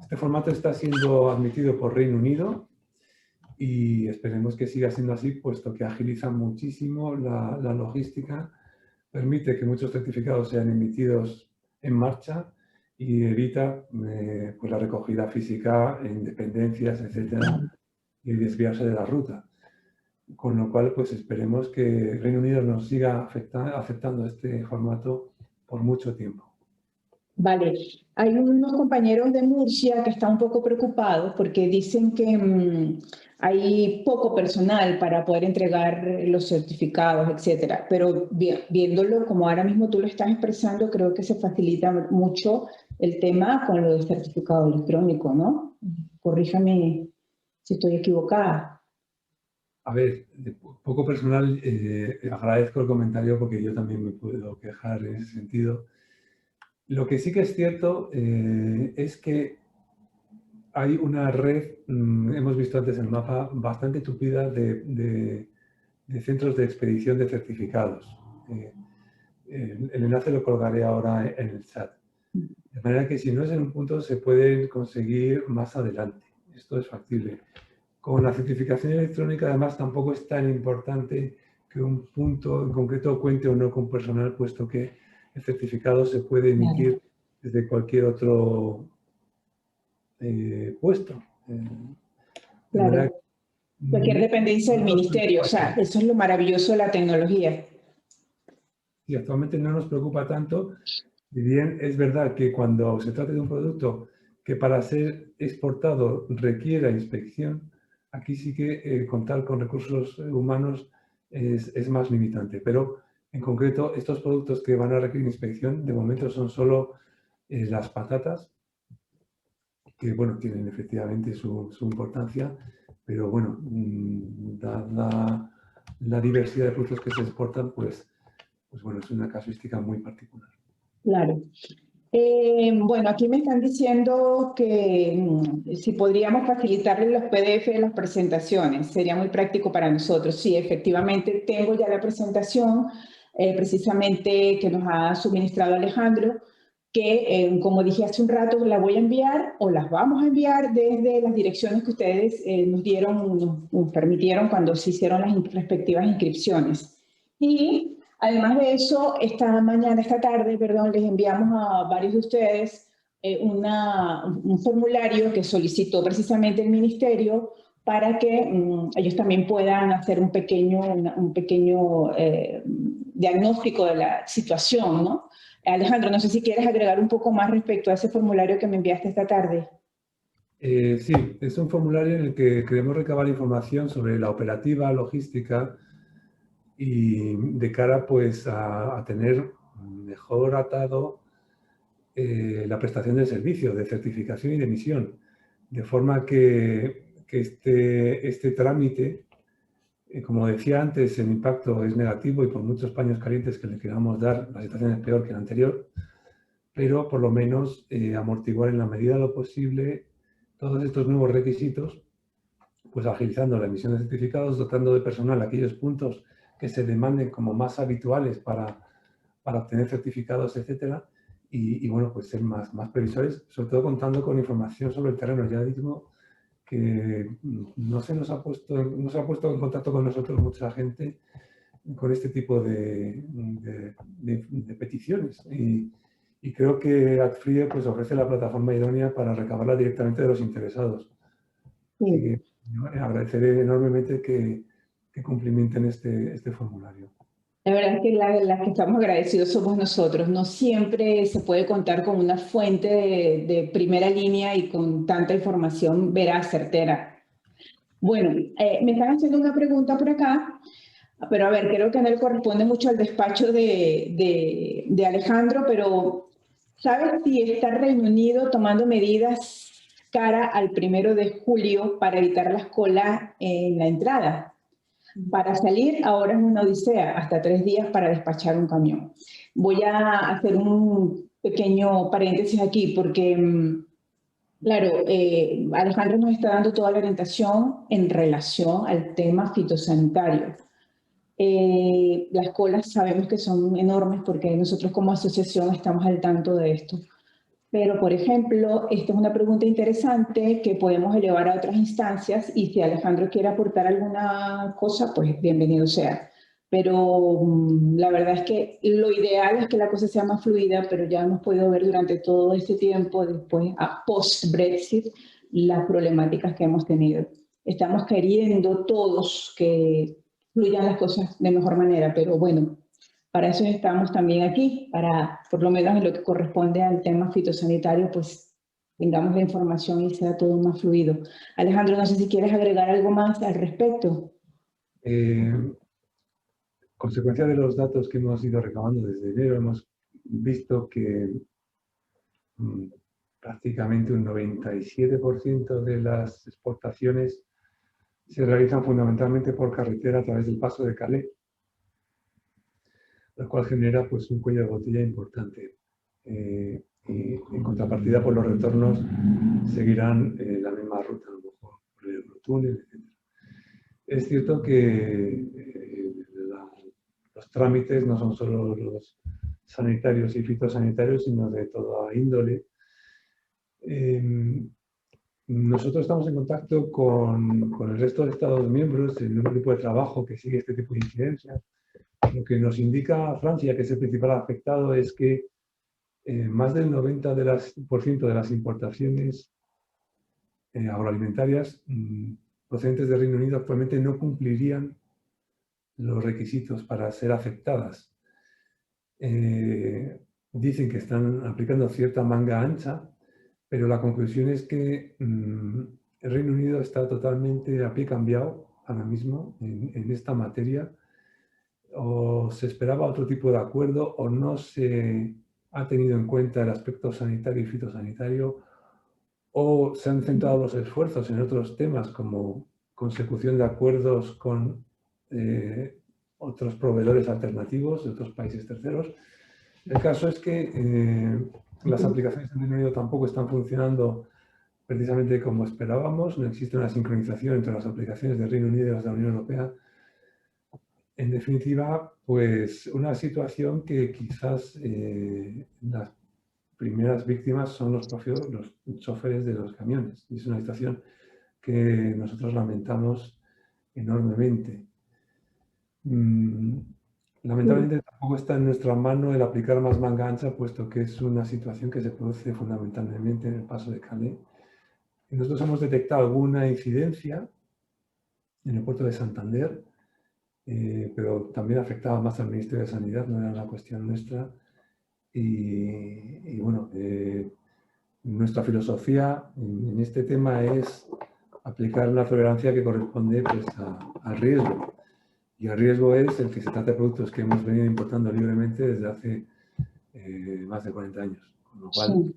Este formato está siendo admitido por Reino Unido y esperemos que siga siendo así, puesto que agiliza muchísimo la logística, permite que muchos certificados sean emitidos en marcha y evita pues la recogida física en dependencias, etcétera, y desviarse de la ruta. Con lo cual, pues esperemos que Reino Unido nos siga aceptando este formato por mucho tiempo. Vale, hay unos compañeros de Murcia que están un poco preocupados porque dicen que hay poco personal para poder entregar los certificados, etcétera. Pero viéndolo como ahora mismo tú lo estás expresando, creo que se facilita mucho el tema con lo del certificado electrónico, ¿no? Corríjame si estoy equivocada. A ver, de poco personal, agradezco el comentario porque yo también me puedo quejar en ese sentido. Lo que sí que es cierto es que hay una red, hemos visto antes en el mapa, bastante tupida de centros de expedición de certificados. El enlace lo colgaré ahora en el chat. De manera que si no es en un punto, se pueden conseguir más adelante. Esto es factible. Con la certificación electrónica, además, tampoco es tan importante que un punto en concreto cuente o no con personal, puesto que el certificado se puede emitir desde cualquier otro puesto. Claro. Cualquier dependencia del ministerio, o sea, eso es lo maravilloso de la tecnología. Y actualmente no nos preocupa tanto, si bien es verdad que cuando se trata de un producto que para ser exportado requiera inspección, aquí sí que contar con recursos humanos es más limitante. Pero en concreto, estos productos que van a requerir inspección, de momento son solo las patatas que bueno, tienen efectivamente su importancia, pero bueno, dada la diversidad de productos que se exportan, pues bueno, es una casuística muy particular. Claro. Bueno, aquí me están diciendo que si podríamos facilitarles los PDF de las presentaciones, sería muy práctico para nosotros. Sí, efectivamente, tengo ya la presentación precisamente que nos ha suministrado Alejandro, que como dije hace un rato, la voy a enviar o las vamos a enviar desde las direcciones que ustedes nos dieron, nos permitieron cuando se hicieron las respectivas inscripciones. Y además de eso, esta tarde, perdón, les enviamos a varios de ustedes un formulario que solicitó precisamente el ministerio para que ellos también puedan hacer un pequeño diagnóstico de la situación, ¿no? Alejandro, no sé si quieres agregar un poco más respecto a ese formulario que me enviaste esta tarde. Sí, es un formulario en el que queremos recabar información sobre la operativa, logística, y de cara pues a tener mejor atado la prestación del servicio de certificación y de emisión, de forma que este trámite, como decía antes, el impacto es negativo y por muchos paños calientes que le queramos dar, la situación es peor que la anterior, pero por lo menos amortiguar en la medida de lo posible todos estos nuevos requisitos, pues agilizando la emisión de certificados, dotando de personal aquellos puntos que se demanden como más habituales para obtener certificados, etcétera, y bueno, pues ser más previsores, sobre todo contando con información sobre el terreno. Ya digo que no se ha puesto en contacto con nosotros mucha gente con este tipo de peticiones, y creo que AdFrie pues ofrece la plataforma idónea para recabarla directamente de los interesados. Sí. Así que agradeceré enormemente que cumplimenten este formulario. La verdad es que las que estamos agradecidos somos nosotros. No siempre se puede contar con una fuente de primera línea y con tanta información veraz, certera. Bueno, me están haciendo una pregunta por acá, pero a ver, creo que no le corresponde mucho al despacho de Alejandro, pero ¿sabes si está Reino Unido tomando medidas cara al 1 de julio para evitar las colas en la entrada? Para salir ahora es una odisea, hasta 3 días para despachar un camión. Voy a hacer un pequeño paréntesis aquí porque, claro, Alejandro nos está dando toda la orientación en relación al tema fitosanitario. Las colas sabemos que son enormes porque nosotros como asociación estamos al tanto de esto. Pero, por ejemplo, esta es una pregunta interesante que podemos elevar a otras instancias y si Alejandro quiere aportar alguna cosa, pues bienvenido sea. Pero la verdad es que lo ideal es que la cosa sea más fluida, pero ya hemos podido ver durante todo este tiempo, después a post-Brexit, las problemáticas que hemos tenido. Estamos queriendo todos que fluyan las cosas de mejor manera, pero bueno, para eso estamos también aquí, para, por lo menos en lo que corresponde al tema fitosanitario, pues tengamos la información y sea todo más fluido. Alejandro, no sé si quieres agregar algo más al respecto. Consecuencia de los datos que hemos ido recabando desde enero, hemos visto que prácticamente un 97% de las exportaciones se realizan fundamentalmente por carretera a través del paso de Calais, lo cual genera pues, un cuello de botella importante. Y en contrapartida, pues, los retornos seguirán la misma ruta, a lo mejor por el Eurotúnel, etc. Es cierto que los trámites no son solo los sanitarios y fitosanitarios, sino de toda índole. Nosotros estamos en contacto con el resto de Estados miembros en un grupo de trabajo que sigue este tipo de incidencias. Lo que nos indica Francia, que es el principal afectado, es que más del 90% de las importaciones agroalimentarias procedentes del Reino Unido actualmente no cumplirían los requisitos para ser aceptadas. Dicen que están aplicando cierta manga ancha, pero la conclusión es que el Reino Unido está totalmente a pie cambiado ahora mismo en esta materia. O se esperaba otro tipo de acuerdo o no se ha tenido en cuenta el aspecto sanitario y fitosanitario, o se han centrado los esfuerzos en otros temas como consecución de acuerdos con otros proveedores alternativos de otros países terceros. El caso es que las aplicaciones en Reino Unido tampoco están funcionando precisamente como esperábamos. No existe una sincronización entre las aplicaciones del Reino Unido y las de la Unión Europea. En definitiva, pues una situación que quizás las primeras víctimas son los choferes de los camiones. Y es una situación que nosotros lamentamos enormemente. Lamentablemente tampoco está en nuestra mano el aplicar más manga ancha, puesto que es una situación que se produce fundamentalmente en el paso de Calais. Y nosotros hemos detectado alguna incidencia en el puerto de Santander, pero también afectaba más al Ministerio de Sanidad, no era una cuestión nuestra. Y bueno, nuestra filosofía en este tema es aplicar una tolerancia que corresponde pues, al riesgo. Y el riesgo es el que se trata de productos que hemos venido importando libremente desde hace más de 40 años. Con lo cual,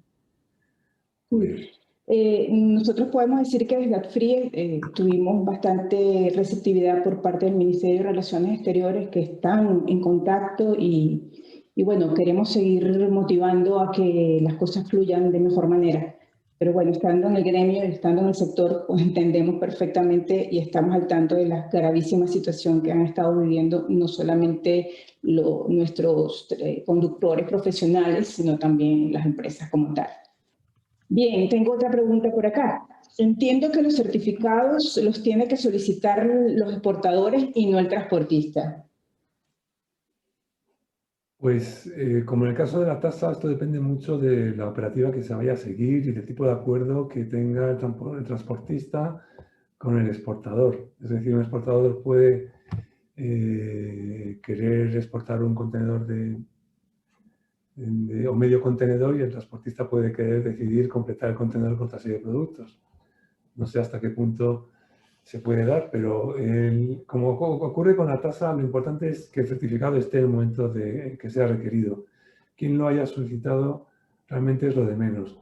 Sí. Pues, nosotros podemos decir que desde AdFree tuvimos bastante receptividad por parte del Ministerio de Relaciones Exteriores, que están en contacto y bueno, queremos seguir motivando a que las cosas fluyan de mejor manera. Pero bueno, estando en el gremio, estando en el sector, pues entendemos perfectamente y estamos al tanto de la gravísima situación que han estado viviendo no solamente nuestros conductores profesionales, sino también las empresas como tal. Bien, tengo otra pregunta por acá. Entiendo que los certificados los tiene que solicitar los exportadores y no el transportista. pues como en el caso de la tasa, esto depende mucho de la operativa que se vaya a seguir y del tipo de acuerdo que tenga el transportista con el exportador. Es decir, un exportador puede querer exportar un contenedor o medio contenedor y el transportista puede querer decidir completar el contenedor con otra serie de productos. No sé hasta qué punto se puede dar, pero como ocurre con la tasa, lo importante es que el certificado esté en el momento de que sea requerido. Quien lo haya solicitado realmente es lo de menos.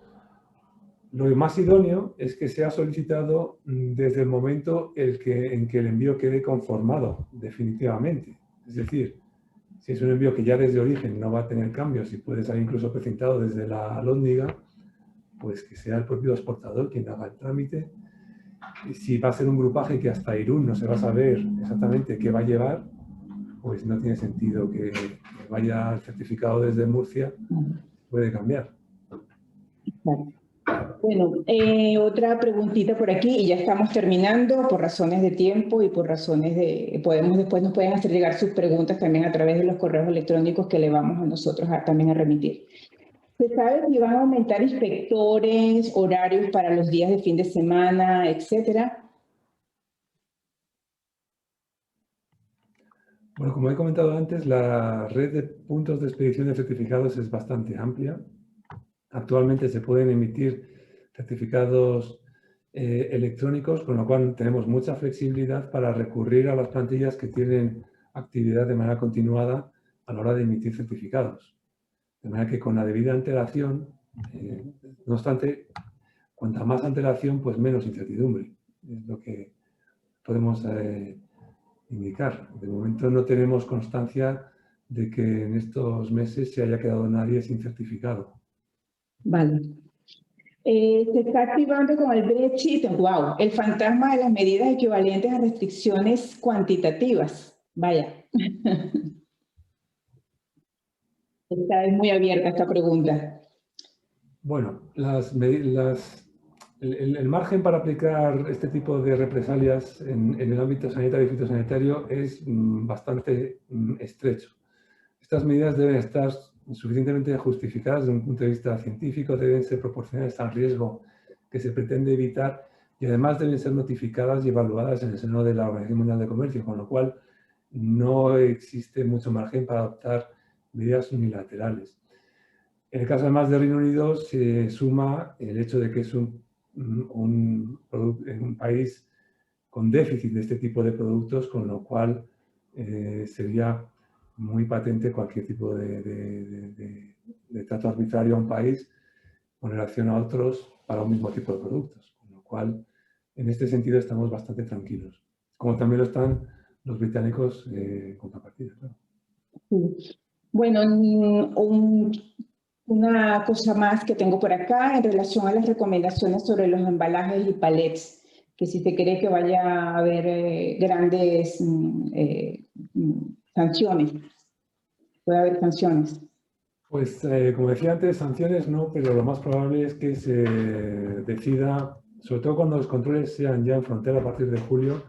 Lo más idóneo es que sea solicitado desde el momento en que el envío quede conformado definitivamente. Es decir, si es un envío que ya desde origen no va a tener cambios y puede ser incluso precintado desde la alhóndiga, pues que sea el propio exportador quien haga el trámite. Y si va a ser un grupaje que hasta Irún no se va a saber exactamente qué va a llevar, pues no tiene sentido que vaya el certificado desde Murcia, puede cambiar. Bueno, otra preguntita por aquí y ya estamos terminando por razones de tiempo y por razones de... después nos pueden hacer llegar sus preguntas también a través de los correos electrónicos que le vamos a nosotros también a remitir. ¿Se sabe si van a aumentar inspectores, horarios para los días de fin de semana, etcétera? Bueno, como he comentado antes, la red de puntos de expedición de certificados es bastante amplia. Actualmente se pueden emitir certificados electrónicos, con lo cual tenemos mucha flexibilidad para recurrir a las plantillas que tienen actividad de manera continuada a la hora de emitir certificados. De manera que con la debida antelación, no obstante, cuanta más antelación, pues menos incertidumbre. Es lo que podemos indicar. De momento no tenemos constancia de que en estos meses se haya quedado nadie sin certificado. Vale. Se está activando con el Brexit, wow, el fantasma de las medidas equivalentes a restricciones cuantitativas. Vaya. Esta es muy abierta esta pregunta. Bueno, el margen para aplicar este tipo de represalias en el ámbito sanitario y fitosanitario es bastante estrecho. Estas medidas deben estar suficientemente justificadas desde un punto de vista científico, deben ser proporcionales al riesgo que se pretende evitar y además deben ser notificadas y evaluadas en el seno de la Organización Mundial de Comercio, con lo cual no existe mucho margen para adoptar medidas unilaterales. En el caso además de Reino Unido se suma el hecho de que es un país con déficit de este tipo de productos, con lo cual sería muy patente cualquier tipo de trato arbitrario a un país con relación a otros para un mismo tipo de productos, con lo cual en este sentido estamos bastante tranquilos, como también lo están los británicos contrapartida, claro. Bueno, una cosa más que tengo por acá en relación a las recomendaciones sobre los embalajes y palets, que si se cree que vaya a haber grandes sanciones, puede haber sanciones. Pues como decía antes, sanciones no, pero lo más probable es que se decida, sobre todo cuando los controles sean ya en frontera a partir de julio,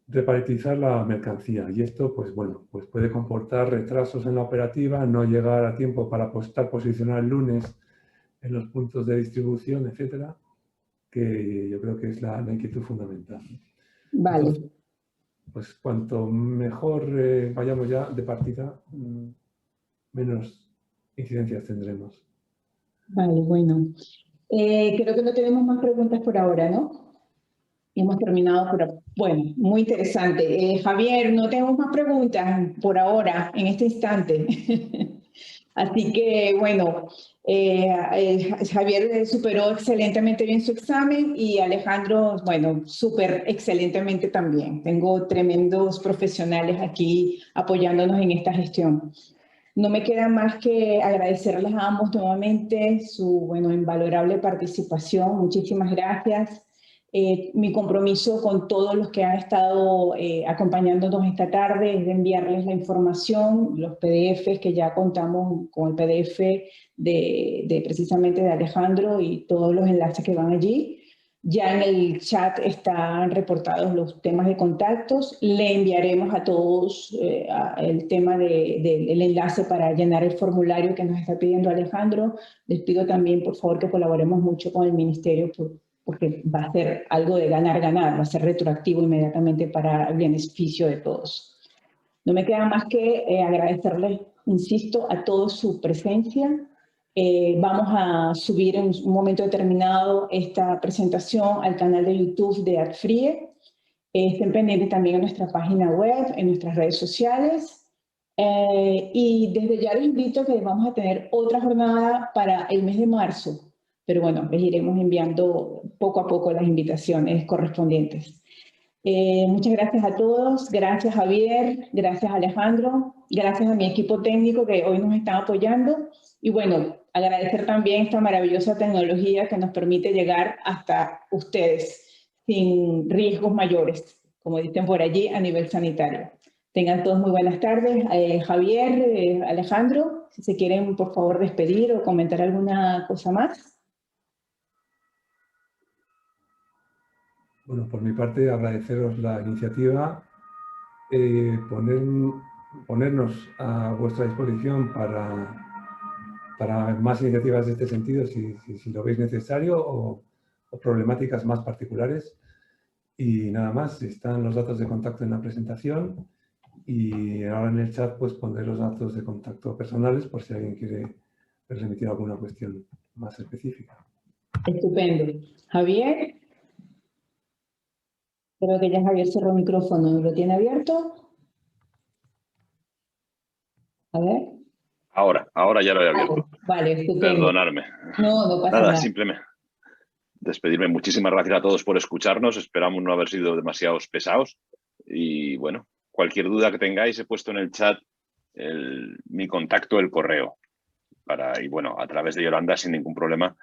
repaletizar la mercancía. Y esto, pues bueno, pues puede comportar retrasos en la operativa, no llegar a tiempo para estar posicionado el lunes en los puntos de distribución, etcétera, que yo creo que es la inquietud fundamental. Vale. Entonces, pues cuanto mejor vayamos ya de partida, menos incidencias tendremos. Vale, bueno. Creo que no tenemos más preguntas por ahora, ¿no? Hemos terminado bueno, muy interesante. Javier, no tenemos más preguntas por ahora, en este instante. Así que, bueno, Javier superó excelentemente bien su examen y Alejandro, bueno, súper excelentemente también. Tengo tremendos profesionales aquí apoyándonos en esta gestión. No me queda más que agradecerles a ambos nuevamente su, bueno, invalorable participación. Muchísimas gracias. Mi compromiso con todos los que han estado acompañándonos esta tarde es de enviarles la información, los PDFs que ya contamos con el PDF precisamente de Alejandro y todos los enlaces que van allí. Ya en el chat están reportados los temas de contactos. Le enviaremos a todos el tema del enlace para llenar el formulario que nos está pidiendo Alejandro. Les pido también, por favor, que colaboremos mucho con el Ministerio porque va a ser algo de ganar-ganar, va a ser retroactivo inmediatamente para el beneficio de todos. No me queda más que agradecerles, insisto, a todos su presencia. Vamos a subir en un momento determinado esta presentación al canal de YouTube de AdFrie. Estén pendientes también en nuestra página web, en nuestras redes sociales. Y desde ya les invito a que vamos a tener otra jornada para el mes de marzo. Pero bueno, les iremos enviando poco a poco las invitaciones correspondientes. Muchas gracias a todos. Gracias, Javier. Gracias, Alejandro. Gracias a mi equipo técnico que hoy nos está apoyando. Y bueno, agradecer también esta maravillosa tecnología que nos permite llegar hasta ustedes sin riesgos mayores, como dicen por allí, a nivel sanitario. Tengan todos muy buenas tardes. Javier, Alejandro, si se quieren, por favor, despedir o comentar alguna cosa más. Bueno, por mi parte, agradeceros la iniciativa, ponernos a vuestra disposición para más iniciativas de este sentido, si lo veis necesario, o problemáticas más particulares. Y nada más, están los datos de contacto en la presentación y ahora en el chat pues pondré los datos de contacto personales por si alguien quiere remitir alguna cuestión más específica. Estupendo. Javier. Creo que ya Javier cerró el micrófono. ¿Lo tiene abierto? A ver. Ahora ya lo he abierto. Vale, estupendo. Perdonadme. No pasa nada. Simplemente despedirme. Muchísimas gracias a todos por escucharnos. Esperamos no haber sido demasiados pesados. Y bueno, cualquier duda que tengáis, he puesto en el chat mi contacto, el correo. Y bueno, a través de Yolanda, sin ningún problema,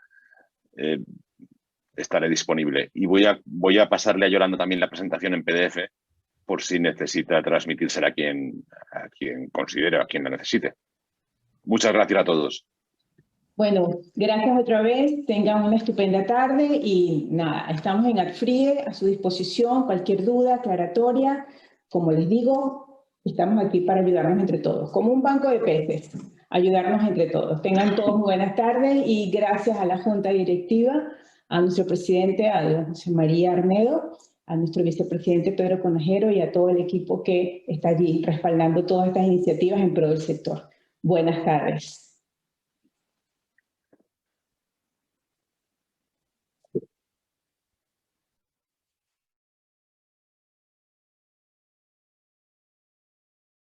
estaré disponible. Y voy a pasarle a Yolanda también la presentación en PDF por si necesita transmitírsela a quien considere o a quien la necesite. Muchas gracias a todos. Bueno, gracias otra vez. Tengan una estupenda tarde y nada, estamos en AdFrie a su disposición. Cualquier duda, aclaratoria, como les digo, estamos aquí para ayudarnos entre todos, como un banco de peces, ayudarnos entre todos. Tengan todos muy buenas tardes y gracias a la Junta Directiva, a nuestro presidente, a José María Arnedo, a nuestro vicepresidente Pedro Conejero y a todo el equipo que está allí respaldando todas estas iniciativas en pro del sector. Buenas tardes.